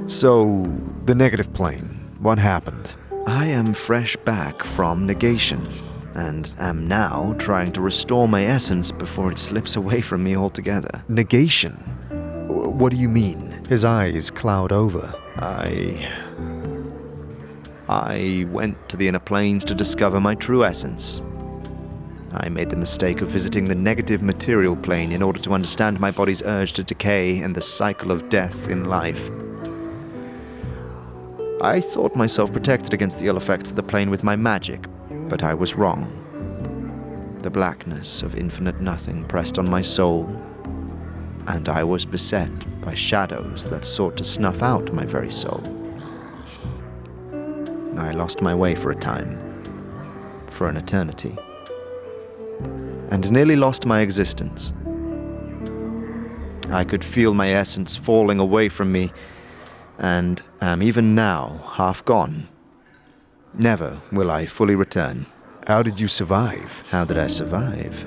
Speaker 1: So, the negative plane, what happened?
Speaker 3: I am fresh back from negation, and am now trying to restore my essence before it slips away from me altogether.
Speaker 1: Negation? What do you mean? His eyes cloud over.
Speaker 3: I went to the inner planes to discover my true essence. I made the mistake of visiting the negative material plane in order to understand my body's urge to decay and the cycle of death in life. I thought myself protected against the ill effects of the plane with my magic, but I was wrong. The blackness of infinite nothing pressed on my soul, and I was beset by shadows that sought to snuff out my very soul. I lost my way for a time, for an eternity, and nearly lost my existence. I could feel my essence falling away from me, and am even now half gone. Never will I fully return.
Speaker 1: How did you survive?
Speaker 3: How did I survive?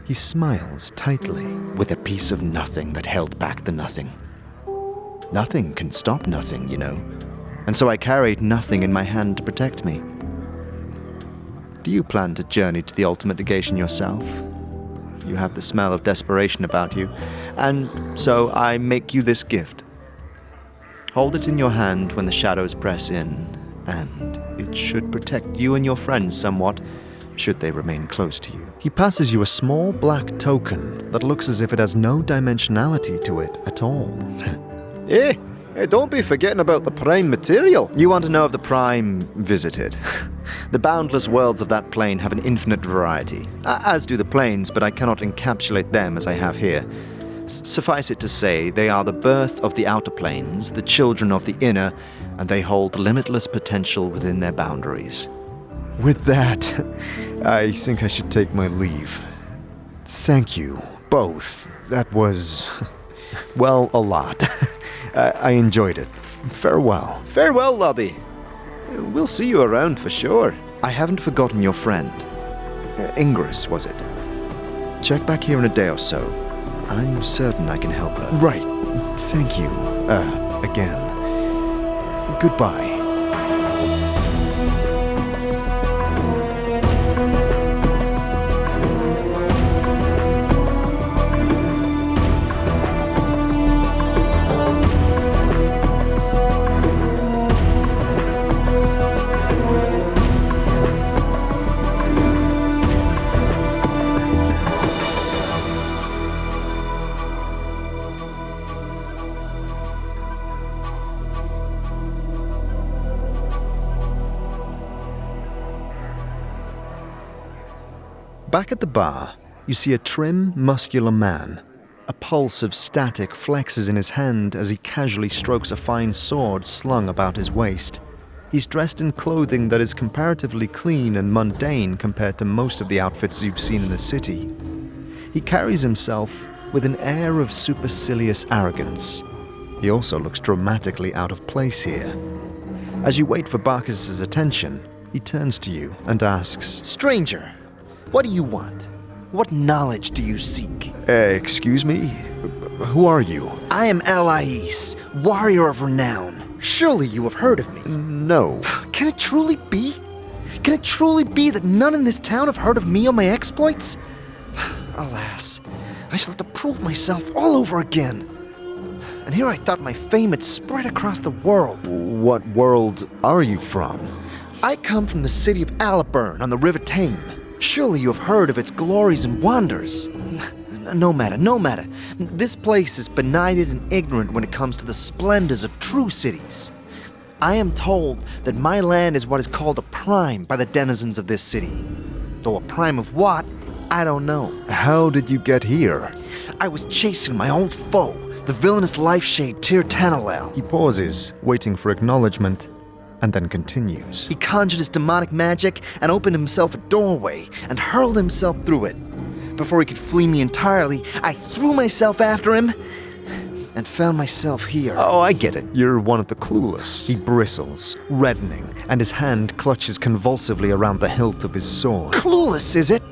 Speaker 1: He smiles tightly.
Speaker 3: With a piece of nothing that held back the nothing. Nothing can stop nothing, you know. And so I carried nothing in my hand to protect me. Do you plan to journey to the ultimate negation yourself? You have the smell of desperation about you, and so I make you this gift. Hold it in your hand when the shadows press in, and it should protect you and your friends somewhat, should they remain close to you.
Speaker 1: He passes you a small black token that looks as if it has no dimensionality to it at all.
Speaker 2: Hey, don't be forgetting about the prime material.
Speaker 3: You want to know of the prime visited? The boundless worlds of that plane have an infinite variety, as do the planes, but I cannot encapsulate them as I have here. Suffice it to say, they are the birth of the outer planes, the children of the inner, and they hold limitless potential within their boundaries.
Speaker 1: With that, I think I should take my leave. Thank you, both. That was, well, a lot. I enjoyed it. Farewell.
Speaker 2: Farewell, laddie. We'll see you around for sure.
Speaker 3: I haven't forgotten your friend. Ingress, was it? Check back here in a day or so. I'm certain I can help her.
Speaker 1: Right. Thank you. Again. Goodbye. Back at the bar, you see a trim, muscular man. A pulse of static flexes in his hand as he casually strokes a fine sword slung about his waist. He's dressed in clothing that is comparatively clean and mundane compared to most of the outfits you've seen in the city. He carries himself with an air of supercilious arrogance. He also looks dramatically out of place here. As you wait for Barkis's attention, he turns to you and asks,
Speaker 4: Stranger, what do you want? What knowledge do you seek?
Speaker 1: Excuse me? Who are you?
Speaker 4: I am Alais, warrior of renown. Surely you have heard of me.
Speaker 1: No.
Speaker 4: Can it truly be? Can it truly be that none in this town have heard of me or my exploits? Alas, I shall have to prove myself all over again. And here I thought my fame had spread across the world.
Speaker 1: What world are you from?
Speaker 4: I come from the city of Aliburn on the River Tame. Surely you have heard of its glories and wonders. No matter. This place is benighted and ignorant when it comes to the splendors of true cities. I am told that my land is what is called a prime by the denizens of this city. Though a prime of what, I don't know.
Speaker 1: How did you get here?
Speaker 4: I was chasing my old foe, the villainous life shade Tir Tanalel.
Speaker 1: He pauses, waiting for acknowledgement, and then continues.
Speaker 4: He conjured his demonic magic and opened himself a doorway and hurled himself through it. Before he could flee me entirely, I threw myself after him and found myself here.
Speaker 1: Oh, I get it. You're one of the clueless. He bristles, reddening, and his hand clutches convulsively around the hilt of his sword.
Speaker 4: Clueless, is it?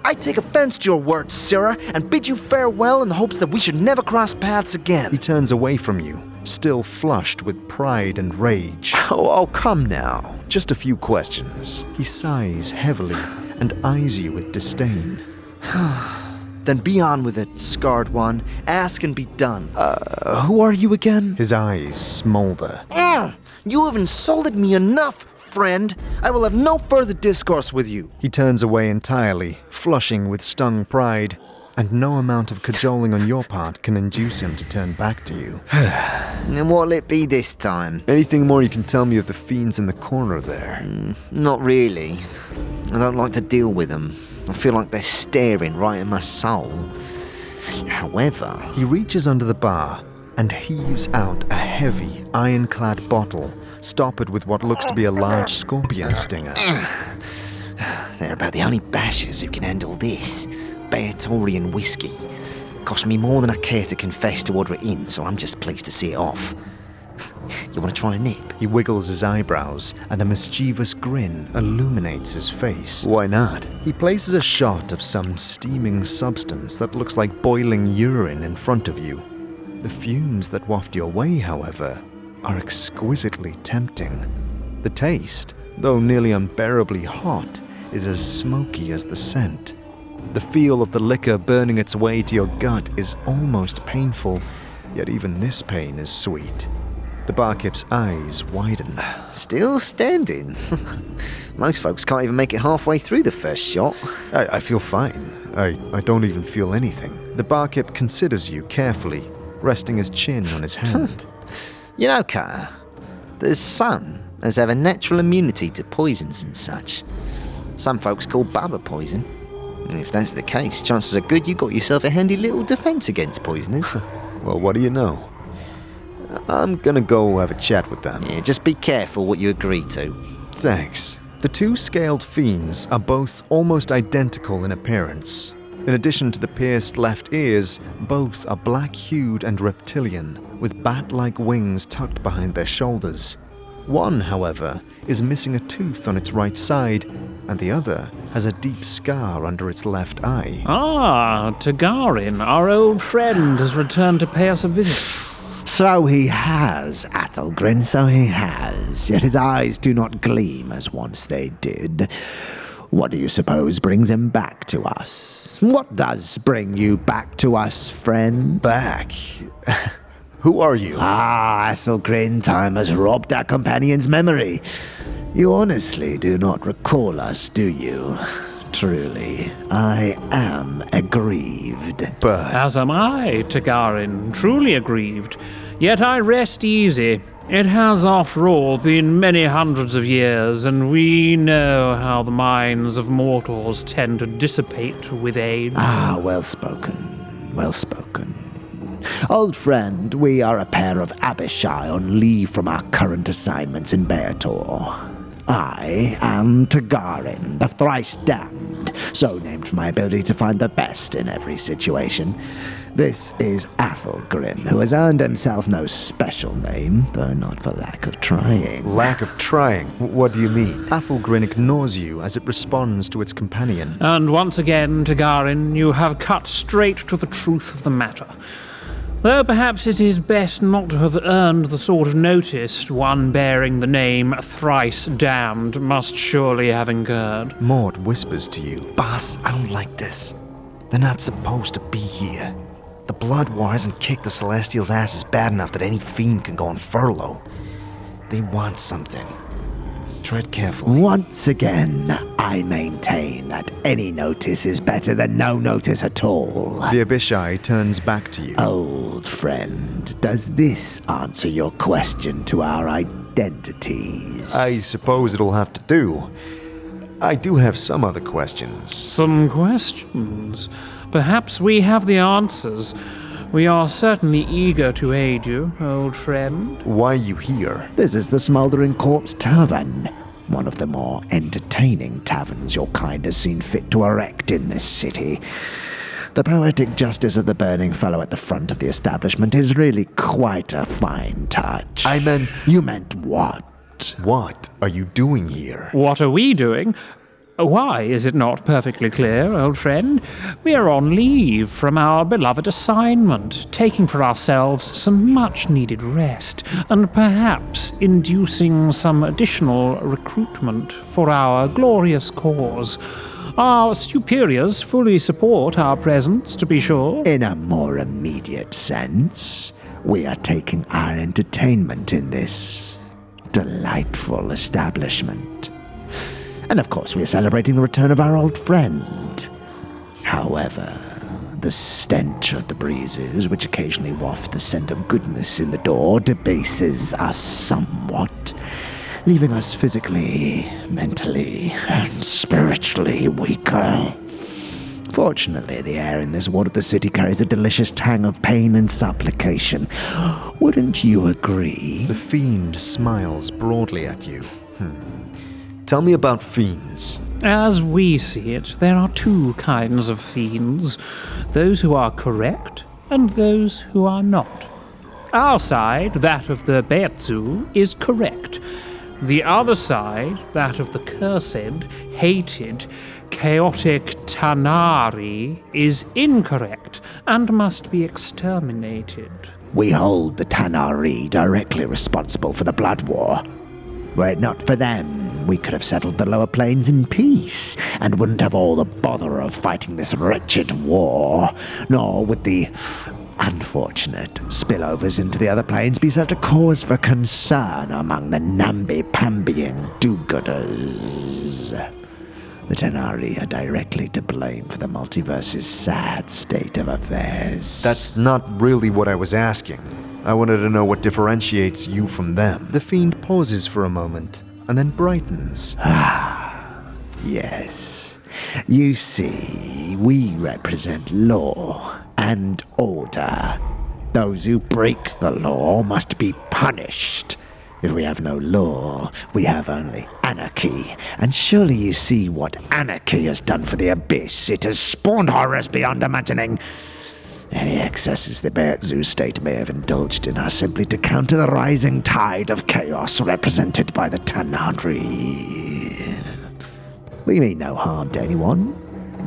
Speaker 4: I take offense to your words, Sirrah, and bid you farewell in the hopes that we should never cross paths again.
Speaker 1: He turns away from you, still flushed with pride and rage.
Speaker 3: Oh, come now.
Speaker 1: Just a few questions. He sighs heavily and eyes you with disdain.
Speaker 4: Then be on with it, scarred one. Ask and be done.
Speaker 3: Who are you again?
Speaker 1: His eyes smolder.
Speaker 4: You have insulted me enough, friend. I will have no further discourse with you.
Speaker 1: He turns away entirely, flushing with stung pride, and no amount of cajoling on your part can induce him to turn back to you.
Speaker 4: And what'll it be this time?
Speaker 1: Anything more you can tell me of the fiends in the corner there?
Speaker 4: Not really. I don't like to deal with them. I feel like they're staring right in my soul. However,
Speaker 1: He reaches under the bar and heaves out a heavy, ironclad bottle, stoppered with what looks to be a large scorpion stinger.
Speaker 4: they're about the only bashers who can handle this. Beatorian whiskey. Cost me more than I care to confess to order it in, so I'm just pleased to see it off. You want to try a nip?
Speaker 1: He wiggles his eyebrows, and a mischievous grin illuminates his face.
Speaker 3: Why not?
Speaker 1: He places a shot of some steaming substance that looks like boiling urine in front of you. The fumes that waft your way, however, are exquisitely tempting. The taste, though nearly unbearably hot, is as smoky as the scent. The feel of the liquor burning its way to your gut is almost painful, yet even this pain is sweet. The barkeep's eyes widen.
Speaker 4: Still standing. Most folks can't even make it halfway through the first shot.
Speaker 1: I feel fine. I don't even feel anything. The barkeep considers you carefully, resting his chin on his hand.
Speaker 4: You know, Carter, there's some as have a natural immunity to poisons and such. Some folks call Baba poison. And if that's the case, chances are good you got yourself a handy little defense against poisoners.
Speaker 1: Well, what do you know? I'm gonna go have a chat with them.
Speaker 4: Yeah, just be careful what you agree to.
Speaker 1: Thanks. The two scaled fiends are both almost identical in appearance. In addition to the pierced left ears, both are black-hued and reptilian, with bat-like wings tucked behind their shoulders. One, however, is missing a tooth on its right side, and the other has a deep scar under its left eye.
Speaker 6: Ah, Tagarin, our old friend, has returned to pay us a visit.
Speaker 7: So he has, Athelgrin, so he has. Yet his eyes do not gleam as once they did. What do you suppose brings him back to us? What does bring you back to us, friend?
Speaker 1: Back? Who are you?
Speaker 7: Ah, Athelgrin, time has robbed our companion's memory. You honestly do not recall us, do you? Truly, I am aggrieved.
Speaker 1: But
Speaker 6: As am I, Tagarin, truly aggrieved. Yet I rest easy. It has, after all, been many hundreds of years, and we know how the minds of mortals tend to dissipate with age.
Speaker 7: Ah, well spoken, well spoken. Old friend, we are a pair of Abishai on leave from our current assignments in Beator. I am Tagarin, the thrice damned, so named for my ability to find the best in every situation. This is Athelgrin, who has earned himself no special name, though not for lack of trying.
Speaker 1: lack of trying? What do you mean? Athelgrin ignores you as it responds to its companion.
Speaker 6: And once again, Tagarin, you have cut straight to the truth of the matter. Though perhaps it is best not to have earned the sort of notice one bearing the name Thrice Damned must surely have incurred.
Speaker 1: Maud whispers to you.
Speaker 3: Boss, I don't like this. They're not supposed to be here. The Blood War hasn't kicked the Celestials' asses bad enough that any fiend can go on furlough. They want something. Tread carefully.
Speaker 7: Once again, I maintain that any notice is better than no notice at all.
Speaker 1: The Abishai turns back to you.
Speaker 7: Old friend, does this answer your question to our identities?
Speaker 1: I suppose it'll have to do. I do have some other questions.
Speaker 6: Some questions. Perhaps we have the answers. We are certainly eager to aid you, old friend.
Speaker 1: Why are you here?
Speaker 7: This is the Smoldering Corpse Tavern, one of the more entertaining taverns your kind has seen fit to erect in this city. The poetic justice of the burning fellow at the front of the establishment is really quite a fine touch. You meant what?
Speaker 1: What are you doing here?
Speaker 6: What are we doing? Why is it not perfectly clear, old friend? We are on leave from our beloved assignment, taking for ourselves some much-needed rest, and perhaps inducing some additional recruitment for our glorious cause. Our superiors fully support our presence, to be sure.
Speaker 7: In a more immediate sense, we are taking our entertainment in this delightful establishment. And of course, we're celebrating the return of our old friend. However, the stench of the breezes, which occasionally waft the scent of goodness in the door, debases us somewhat, leaving us physically, mentally, and spiritually weaker. Fortunately, the air in this ward of the city carries a delicious tang of pain and supplication. Wouldn't you agree?
Speaker 1: The fiend smiles broadly at you. Tell me about fiends.
Speaker 6: As we see it, there are two kinds of fiends. Those who are correct, and those who are not. Our side, that of the Beetzu, is correct. The other side, that of the cursed, hated, chaotic Tanari, is incorrect and must be exterminated.
Speaker 7: We hold the Tanari directly responsible for the Blood War. Were it not for them, we could have settled the lower planes in peace, and wouldn't have all the bother of fighting this wretched war, nor would the unfortunate spillovers into the other planes be such a cause for concern among the namby-pambying do-gooders. The Tanari are directly to blame for the multiverse's sad state of affairs.
Speaker 1: That's not really what I was asking. I wanted to know what differentiates you from them. The fiend pauses for a moment, and then brightens.
Speaker 7: Yes. You see, we represent law and order. Those who break the law must be punished. If we have no law, we have only anarchy. And surely you see what anarchy has done for the Abyss. It has spawned horrors beyond imagining. Any excesses the Beetzu state may have indulged in are simply to counter the rising tide of chaos represented by the Tanari. We mean no harm to anyone.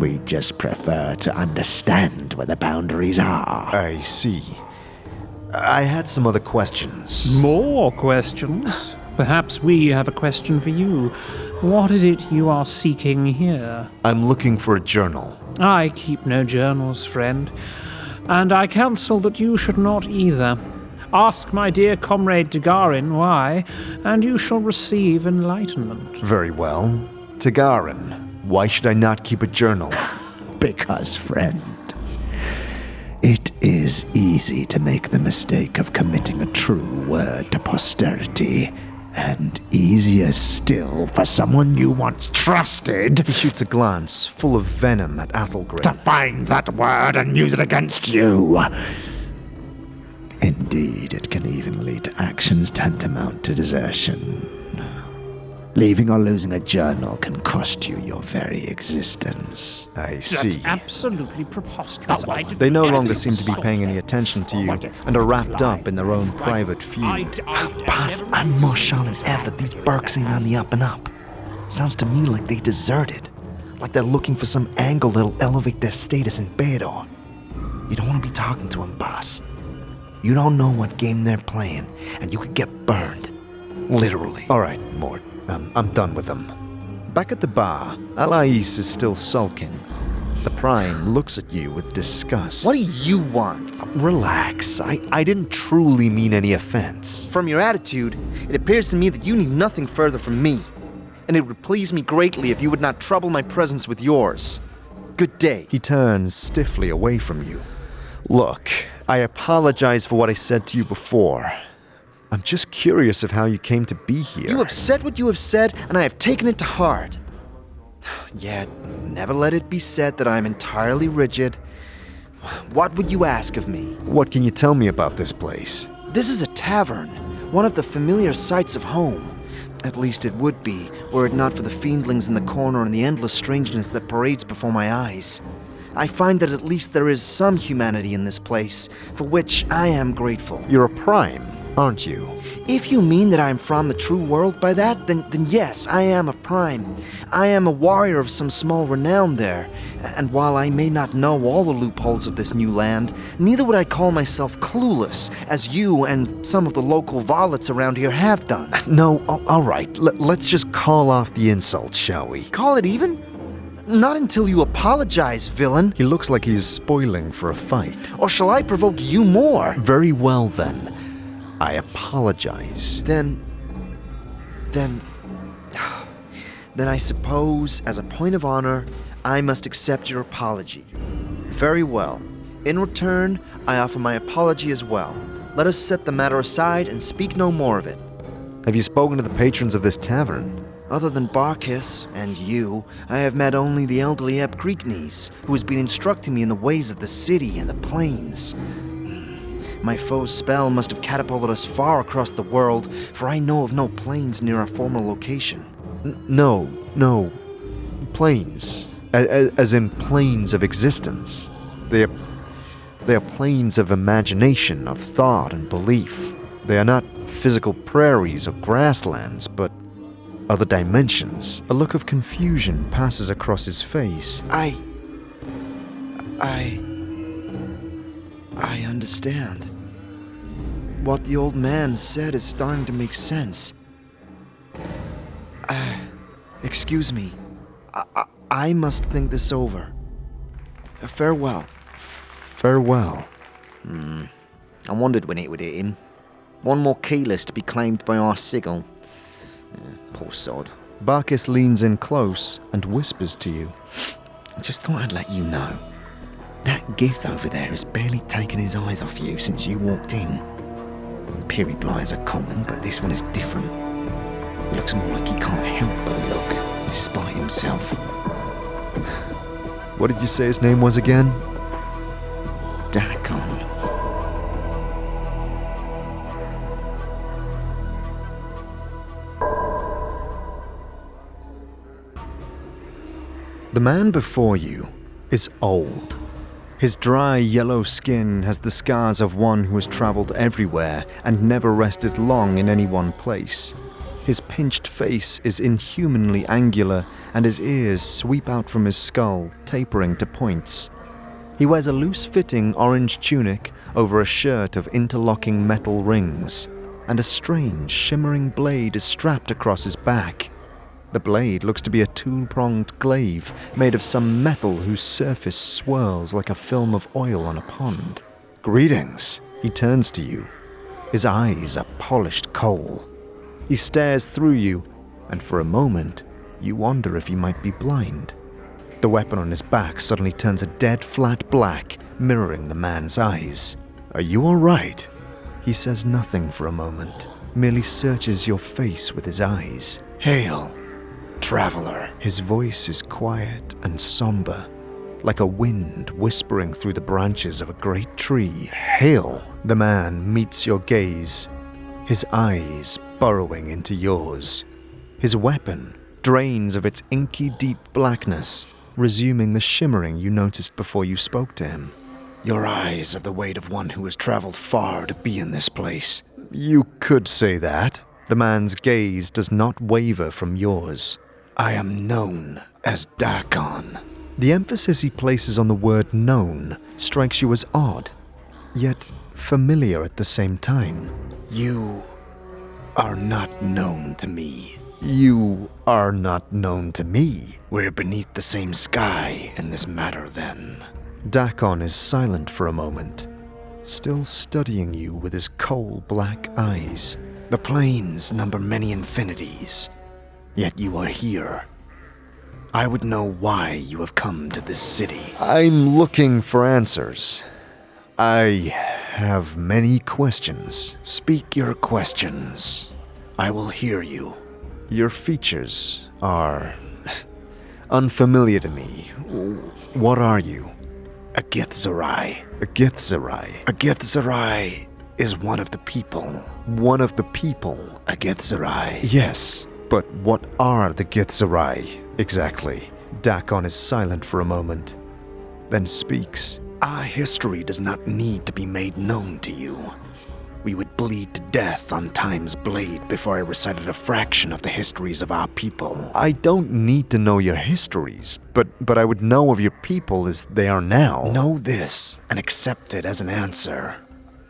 Speaker 7: We just prefer to understand where the boundaries are.
Speaker 1: I see. I had some other questions.
Speaker 6: More questions? Perhaps we have a question for you. What is it you are seeking here?
Speaker 1: I'm looking for a journal.
Speaker 6: I keep no journals, friend. And I counsel that you should not either. Ask my dear comrade Dagarin why, and you shall receive enlightenment.
Speaker 1: Very well. Tagarin, why should I not keep a journal?
Speaker 7: Because, friend, it is easy to make the mistake of committing a true word to posterity, and easier still for someone you once trusted
Speaker 1: He shoots a glance full of venom at
Speaker 7: to
Speaker 1: Athelgrim.
Speaker 7: find that word and use it against you. Indeed, it can even lead to actions tantamount to desertion. Leaving or losing a journal can cost you your very existence.
Speaker 1: I see.
Speaker 6: That's absolutely preposterous. I didn't
Speaker 1: They no
Speaker 6: do
Speaker 1: longer
Speaker 6: anything
Speaker 1: seem to be paying any attention to you and are wrapped up in their own private feud.
Speaker 3: Boss, I'm more sure than ever that these Burks ain't on the up and up. Sounds to me like they deserted. Like they're looking for some angle that'll elevate their status in Beador. You don't want to be talking to them, boss. You don't know what game they're playing, and you could get burned. Literally.
Speaker 1: All right, Mort. I'm done with them. Back at the bar, Alais is still sulking. The Prime looks at you with disgust.
Speaker 2: What do you want?
Speaker 1: Relax. I didn't truly mean any offense.
Speaker 2: From your attitude, it appears to me that you need nothing further from me, and it would please me greatly if you would not trouble my presence with yours. Good day.
Speaker 1: He turns stiffly away from you. Look, I apologize for what I said to you before. I'm just curious of how you came to be here.
Speaker 2: You have said what you have said, and I have taken it to heart.
Speaker 3: Yet, never let it be said that I am entirely rigid. What would you ask of me?
Speaker 1: What can you tell me about this place?
Speaker 3: This is a tavern, one of the familiar sights of home. At least it would be, were it not for the fiendlings in the corner and the endless strangeness that parades before my eyes. I find that at least there is some humanity in this place, for which I am grateful.
Speaker 1: You're a prime, aren't you?
Speaker 3: If you mean that I am from the true world by that, then yes, I am a prime. I am a warrior of some small renown there, and while I may not know all the loopholes of this new land, neither would I call myself clueless, as you and some of the local varlets around here have done.
Speaker 1: No, all right. Let's just call off the insults, shall we?
Speaker 3: Call it even? Not until you apologize, villain.
Speaker 1: He looks like he's spoiling for a fight.
Speaker 3: Or shall I provoke you more?
Speaker 1: Very well, then. I apologize.
Speaker 3: Then I suppose, as a point of honor, I must accept your apology. Very well. In return, I offer my apology as well. Let us set the matter aside and speak no more of it.
Speaker 1: Have you spoken to the patrons of this tavern?
Speaker 3: Other than Barkis and you, I have met only the elderly Eb Creekneys, who has been instructing me in the ways of the city and the plains. My foe's spell must have catapulted us far across the world, for I know of no plains near our former location.
Speaker 1: No. Planes. As in planes of existence. They are planes of imagination, of thought and belief. They are not physical prairies or grasslands, but other dimensions. A look of confusion passes across his face.
Speaker 3: I understand. What the old man said is starting to make sense. Excuse me. I must think this over. Farewell.
Speaker 1: Farewell.
Speaker 4: I wondered when it would hit him. One more keyless to be claimed by our sigil. Poor sod.
Speaker 1: Barkis leans in close and whispers to you.
Speaker 4: I just thought I'd let you know. That Gith over there has barely taken his eyes off you since you walked in. Peri-blights are common, but this one is different. He looks more like he can't help but look, despite himself.
Speaker 1: What did you say his name was again?
Speaker 4: Dak'kon.
Speaker 1: The man before you is old. His dry yellow skin has the scars of one who has traveled everywhere and never rested long in any one place. His pinched face is inhumanly angular, and his ears sweep out from his skull, tapering to points. He wears a loose-fitting orange tunic over a shirt of interlocking metal rings, and a strange, shimmering blade is strapped across his back. The blade looks to be a two-pronged glaive made of some metal whose surface swirls like a film of oil on a pond. Greetings. He turns to you. His eyes are polished coal. He stares through you, and for a moment, you wonder if he might be blind. The weapon on his back suddenly turns a dead flat black, mirroring the man's eyes. Are you all right? He says nothing for a moment, merely searches your face with his eyes. Hail, traveler. His voice is quiet and somber, like a wind whispering through the branches of a great tree. Hail. The man meets your gaze, his eyes burrowing into yours. His weapon drains of its inky deep blackness, resuming the shimmering you noticed before you spoke to him. Your eyes have the weight of one who has traveled far to be in this place. You could say that. The man's gaze does not waver from yours. I am known as Dak'kon. The emphasis he places on the word known strikes you as odd, yet familiar at the same time. You are not known to me. You are not known to me. We're beneath the same sky in this matter, then. Dak'kon is silent for a moment, still studying you with his coal-black eyes. The planes number many infinities, yet you are here. I would know why you have come to this city. I'm looking for answers. I have many questions. Speak your questions. I will hear you. Your features are unfamiliar to me. What are you?
Speaker 3: A Githzerai.
Speaker 1: A Githzerai.
Speaker 3: A Githzerai is one of the people.
Speaker 1: One of the people?
Speaker 3: A Githzerai.
Speaker 1: Yes, but what are the Githzerai exactly? Dak'kon is silent for a moment, then speaks.
Speaker 3: Our history does not need to be made known to you. We would bleed to death on Time's blade before I recited a fraction of the histories of our people.
Speaker 1: I don't need to know your histories, but I would know of your people as they are now.
Speaker 3: Know this and accept it as an answer.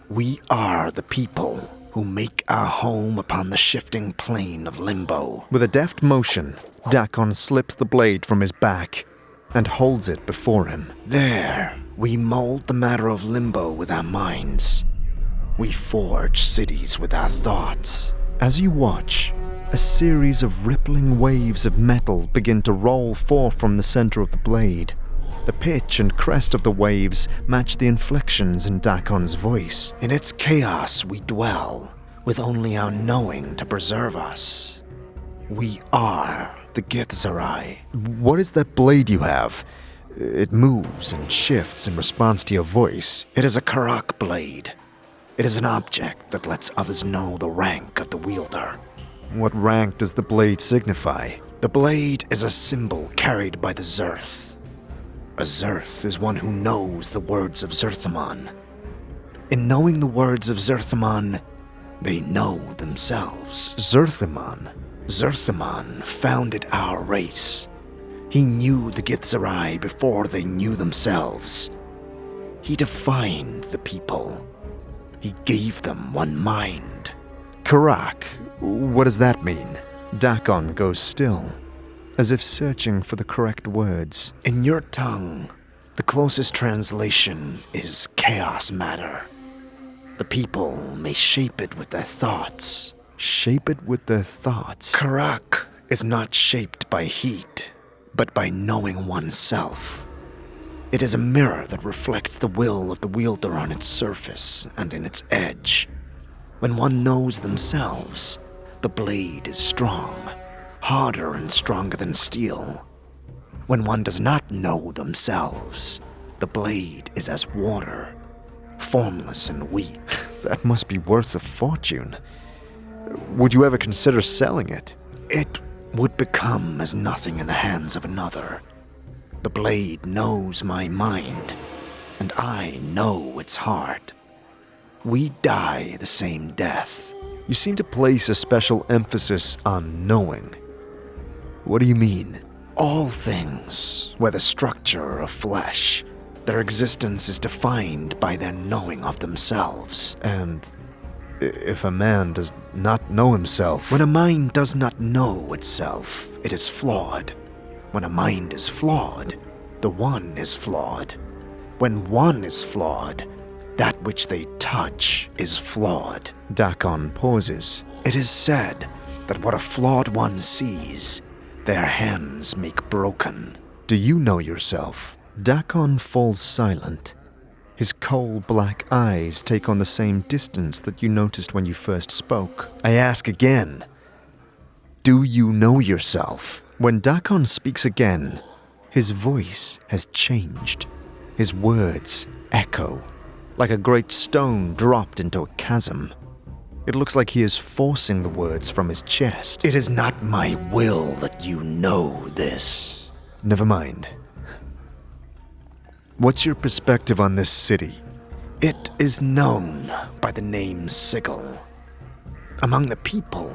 Speaker 3: We are the people who make our home upon the shifting plane of limbo.
Speaker 1: With a deft motion, Dak'kon slips the blade from his back and holds it before him.
Speaker 3: There, we mold the matter of limbo with our minds. We forge cities with our thoughts.
Speaker 1: As you watch, a series of rippling waves of metal begin to roll forth from the center of the blade. The pitch and crest of the waves match the inflections in Dak'kon's voice.
Speaker 3: In its chaos we dwell, with only our knowing to preserve us. We are the Githzerai.
Speaker 1: What is that blade you have? It moves and shifts in response to your voice.
Speaker 3: It is a Karak blade. It is an object that lets others know the rank of the wielder.
Speaker 1: What rank does the blade signify?
Speaker 3: The blade is a symbol carried by the Zerth. A Zerth is one who knows the words of Zerthamon. In knowing the words of Zerthamon, they know themselves.
Speaker 1: Zerthamon?
Speaker 3: Zerthamon founded our race. He knew the Githzerai before they knew themselves. He defined the people. He gave them one mind.
Speaker 1: Karak? What does that mean? Dak'kon goes still, as if searching for the correct words.
Speaker 3: In your tongue, the closest translation is chaos matter. The people may shape it with their thoughts.
Speaker 1: Shape it with their thoughts?
Speaker 3: Karak is not shaped by heat, but by knowing oneself. It is a mirror that reflects the will of the wielder on its surface and in its edge. When one knows themselves, the blade is strong, harder and stronger than steel. When one does not know themselves, the blade is as water, formless and weak.
Speaker 1: That must be worth a fortune. Would you ever consider selling it?
Speaker 3: It would become as nothing in the hands of another. The blade knows my mind, and I know its heart. We die the same death.
Speaker 1: You seem to place a special emphasis on knowing. What do you mean?
Speaker 3: All things, whether structure or flesh, their existence is defined by their knowing of themselves.
Speaker 1: And if a man does not know himself...
Speaker 3: When a mind does not know itself, it is flawed. When a mind is flawed, the one is flawed. When one is flawed, that which they touch is flawed.
Speaker 1: Dak'kon pauses.
Speaker 3: It is said that what a flawed one sees, their hands make broken.
Speaker 1: Do you know yourself? Dak'kon falls silent. His coal-black eyes take on the same distance that you noticed when you first spoke. I ask again. Do you know yourself? When Dak'kon speaks again, his voice has changed. His words echo, like a great stone dropped into a chasm. It looks like he is forcing the words from his chest.
Speaker 3: It is not my will that you know this.
Speaker 1: Never mind. What's your perspective on this city?
Speaker 3: It is known by the name Sigil. Among the people,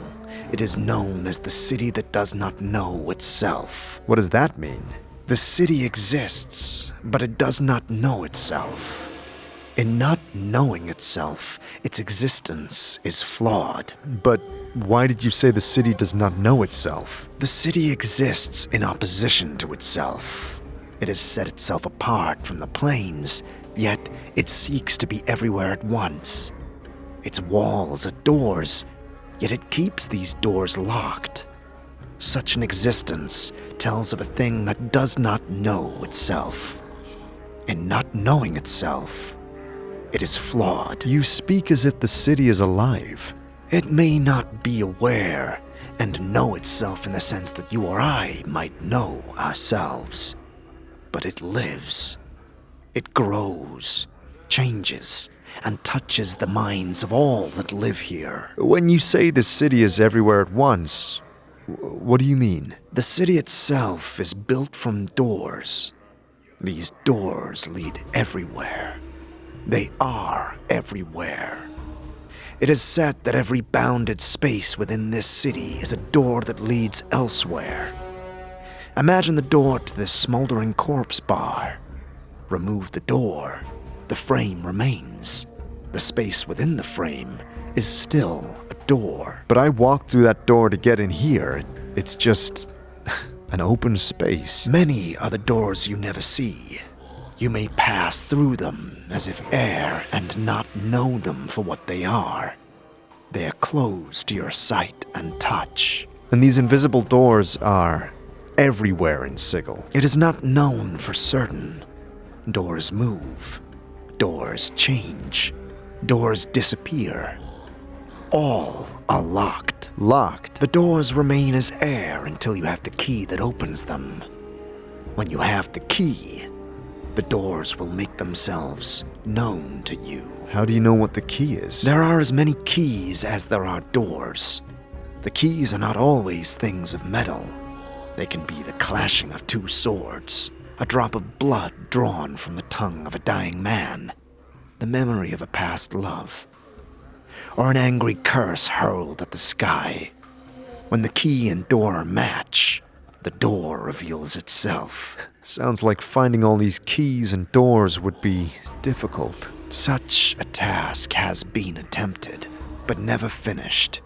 Speaker 3: it is known as the city that does not know itself.
Speaker 1: What does that mean?
Speaker 3: The city exists, but it does not know itself. In not knowing itself, its existence is flawed.
Speaker 1: But why did you say the city does not know itself?
Speaker 3: The city exists in opposition to itself. It has set itself apart from the planes, yet it seeks to be everywhere at once. Its walls are doors, yet it keeps these doors locked. Such an existence tells of a thing that does not know itself. In not knowing itself, it is flawed.
Speaker 1: You speak as if the city is alive.
Speaker 3: It may not be aware and know itself in the sense that you or I might know ourselves, but it lives. It grows, changes, and touches the minds of all that live here.
Speaker 1: When you say the city is everywhere at once, what do you mean?
Speaker 3: The city itself is built from doors. These doors lead everywhere. They are everywhere. It is said that every bounded space within this city is a door that leads elsewhere. Imagine the door to this Smoldering Corpse Bar. Remove the door, the frame remains. The space within the frame is still a door.
Speaker 1: But I walked through that door to get in here. It's just an open space.
Speaker 3: Many are the doors you never see. You may pass through them as if air and not know them for what they are. They are closed to your sight and touch.
Speaker 1: And these invisible doors are everywhere in Sigil.
Speaker 3: It is not known for certain. Doors move. Doors change. Doors disappear. All are locked.
Speaker 1: Locked?
Speaker 3: The doors remain as air until you have the key that opens them. When you have the key, the doors will make themselves known to you.
Speaker 1: How do you know what the key is?
Speaker 3: There are as many keys as there are doors. The keys are not always things of metal. They can be the clashing of two swords, a drop of blood drawn from the tongue of a dying man, the memory of a past love, or an angry curse hurled at the sky. When the key and door match, the door reveals itself.
Speaker 1: Sounds like finding all these keys and doors would be difficult.
Speaker 3: Such a task has been attempted, but never finished.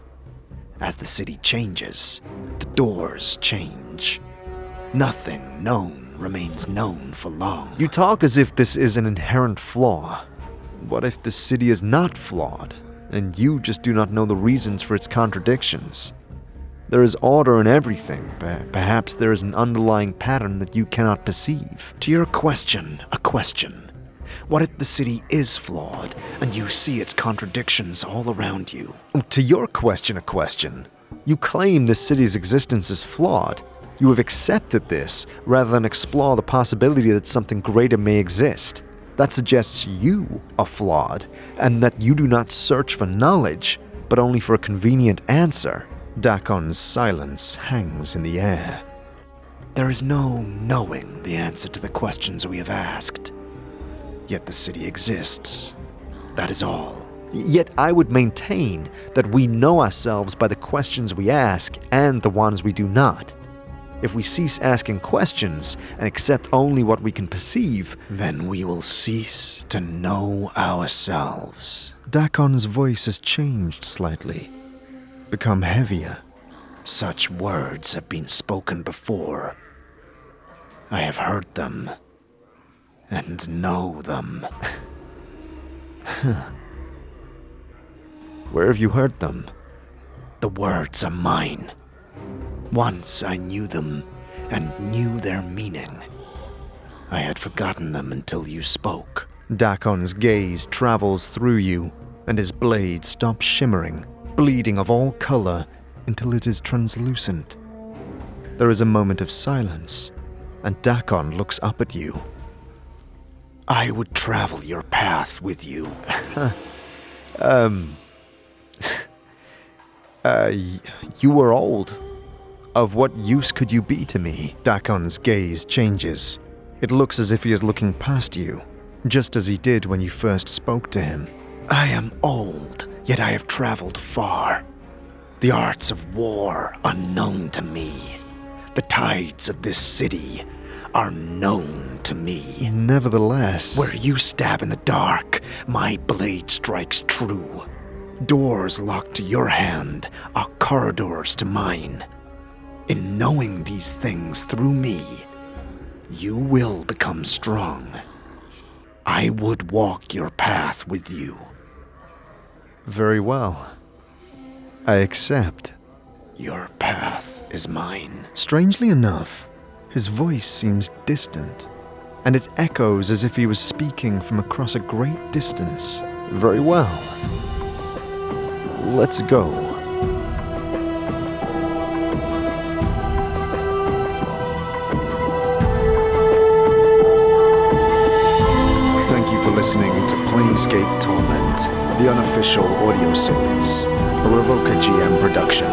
Speaker 3: As the city changes, the doors change. Nothing known remains known for long.
Speaker 1: You talk as if this is an inherent flaw. What if the city is not flawed, and you just do not know the reasons for its contradictions? There is order in everything. Perhaps there is an underlying pattern that you cannot perceive.
Speaker 3: To your question, a question. What if the city is flawed, and you see its contradictions all around you?
Speaker 1: To your question, a question. You claim the city's existence is flawed. You have accepted this, rather than explore the possibility that something greater may exist. That suggests you are flawed, and that you do not search for knowledge, but only for a convenient answer. Dak'kon's silence hangs in the air.
Speaker 3: There is no knowing the answer to the questions we have asked. Yet the city exists. That is all.
Speaker 1: Yet I would maintain that we know ourselves by the questions we ask and the ones we do not. If we cease asking questions and accept only what we can perceive,
Speaker 3: then we will cease to know ourselves.
Speaker 1: Dak'kon's voice has changed slightly, become heavier.
Speaker 3: Such words have been spoken before. I have heard them. And know them.
Speaker 1: Where have you heard them?
Speaker 3: The words are mine. Once I knew them and knew their meaning. I had forgotten them until you spoke.
Speaker 1: Dak'kon's gaze travels through you, and his blade stops shimmering, bleeding of all color until it is translucent. There is a moment of silence, and Dak'kon looks up at you.
Speaker 3: I would travel your path with you.
Speaker 1: You were old. Of what use could you be to me? Dak'kon's gaze changes. It looks as if he is looking past you, just as he did when you first spoke to him.
Speaker 3: I am old, yet I have traveled far. The arts of war unknown to me. The tides of this city are known to me.
Speaker 1: Nevertheless,
Speaker 3: where you stab in the dark, my blade strikes true. Doors locked to your hand are corridors to mine. In knowing these things through me, you will become strong. I would walk your path with you.
Speaker 1: Very well. I accept.
Speaker 3: Your path is mine.
Speaker 1: Strangely enough, his voice seems distant, and it echoes as if he was speaking from across a great distance. Very well. let's go. Thank you for listening to Planescape Torment, the unofficial audio series, a RevocerGM production.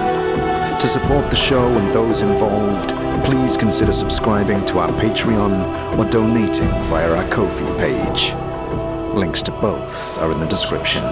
Speaker 1: To support the show and those involved, please consider subscribing to our Patreon or donating via our Ko-fi page. Links to both are in the description.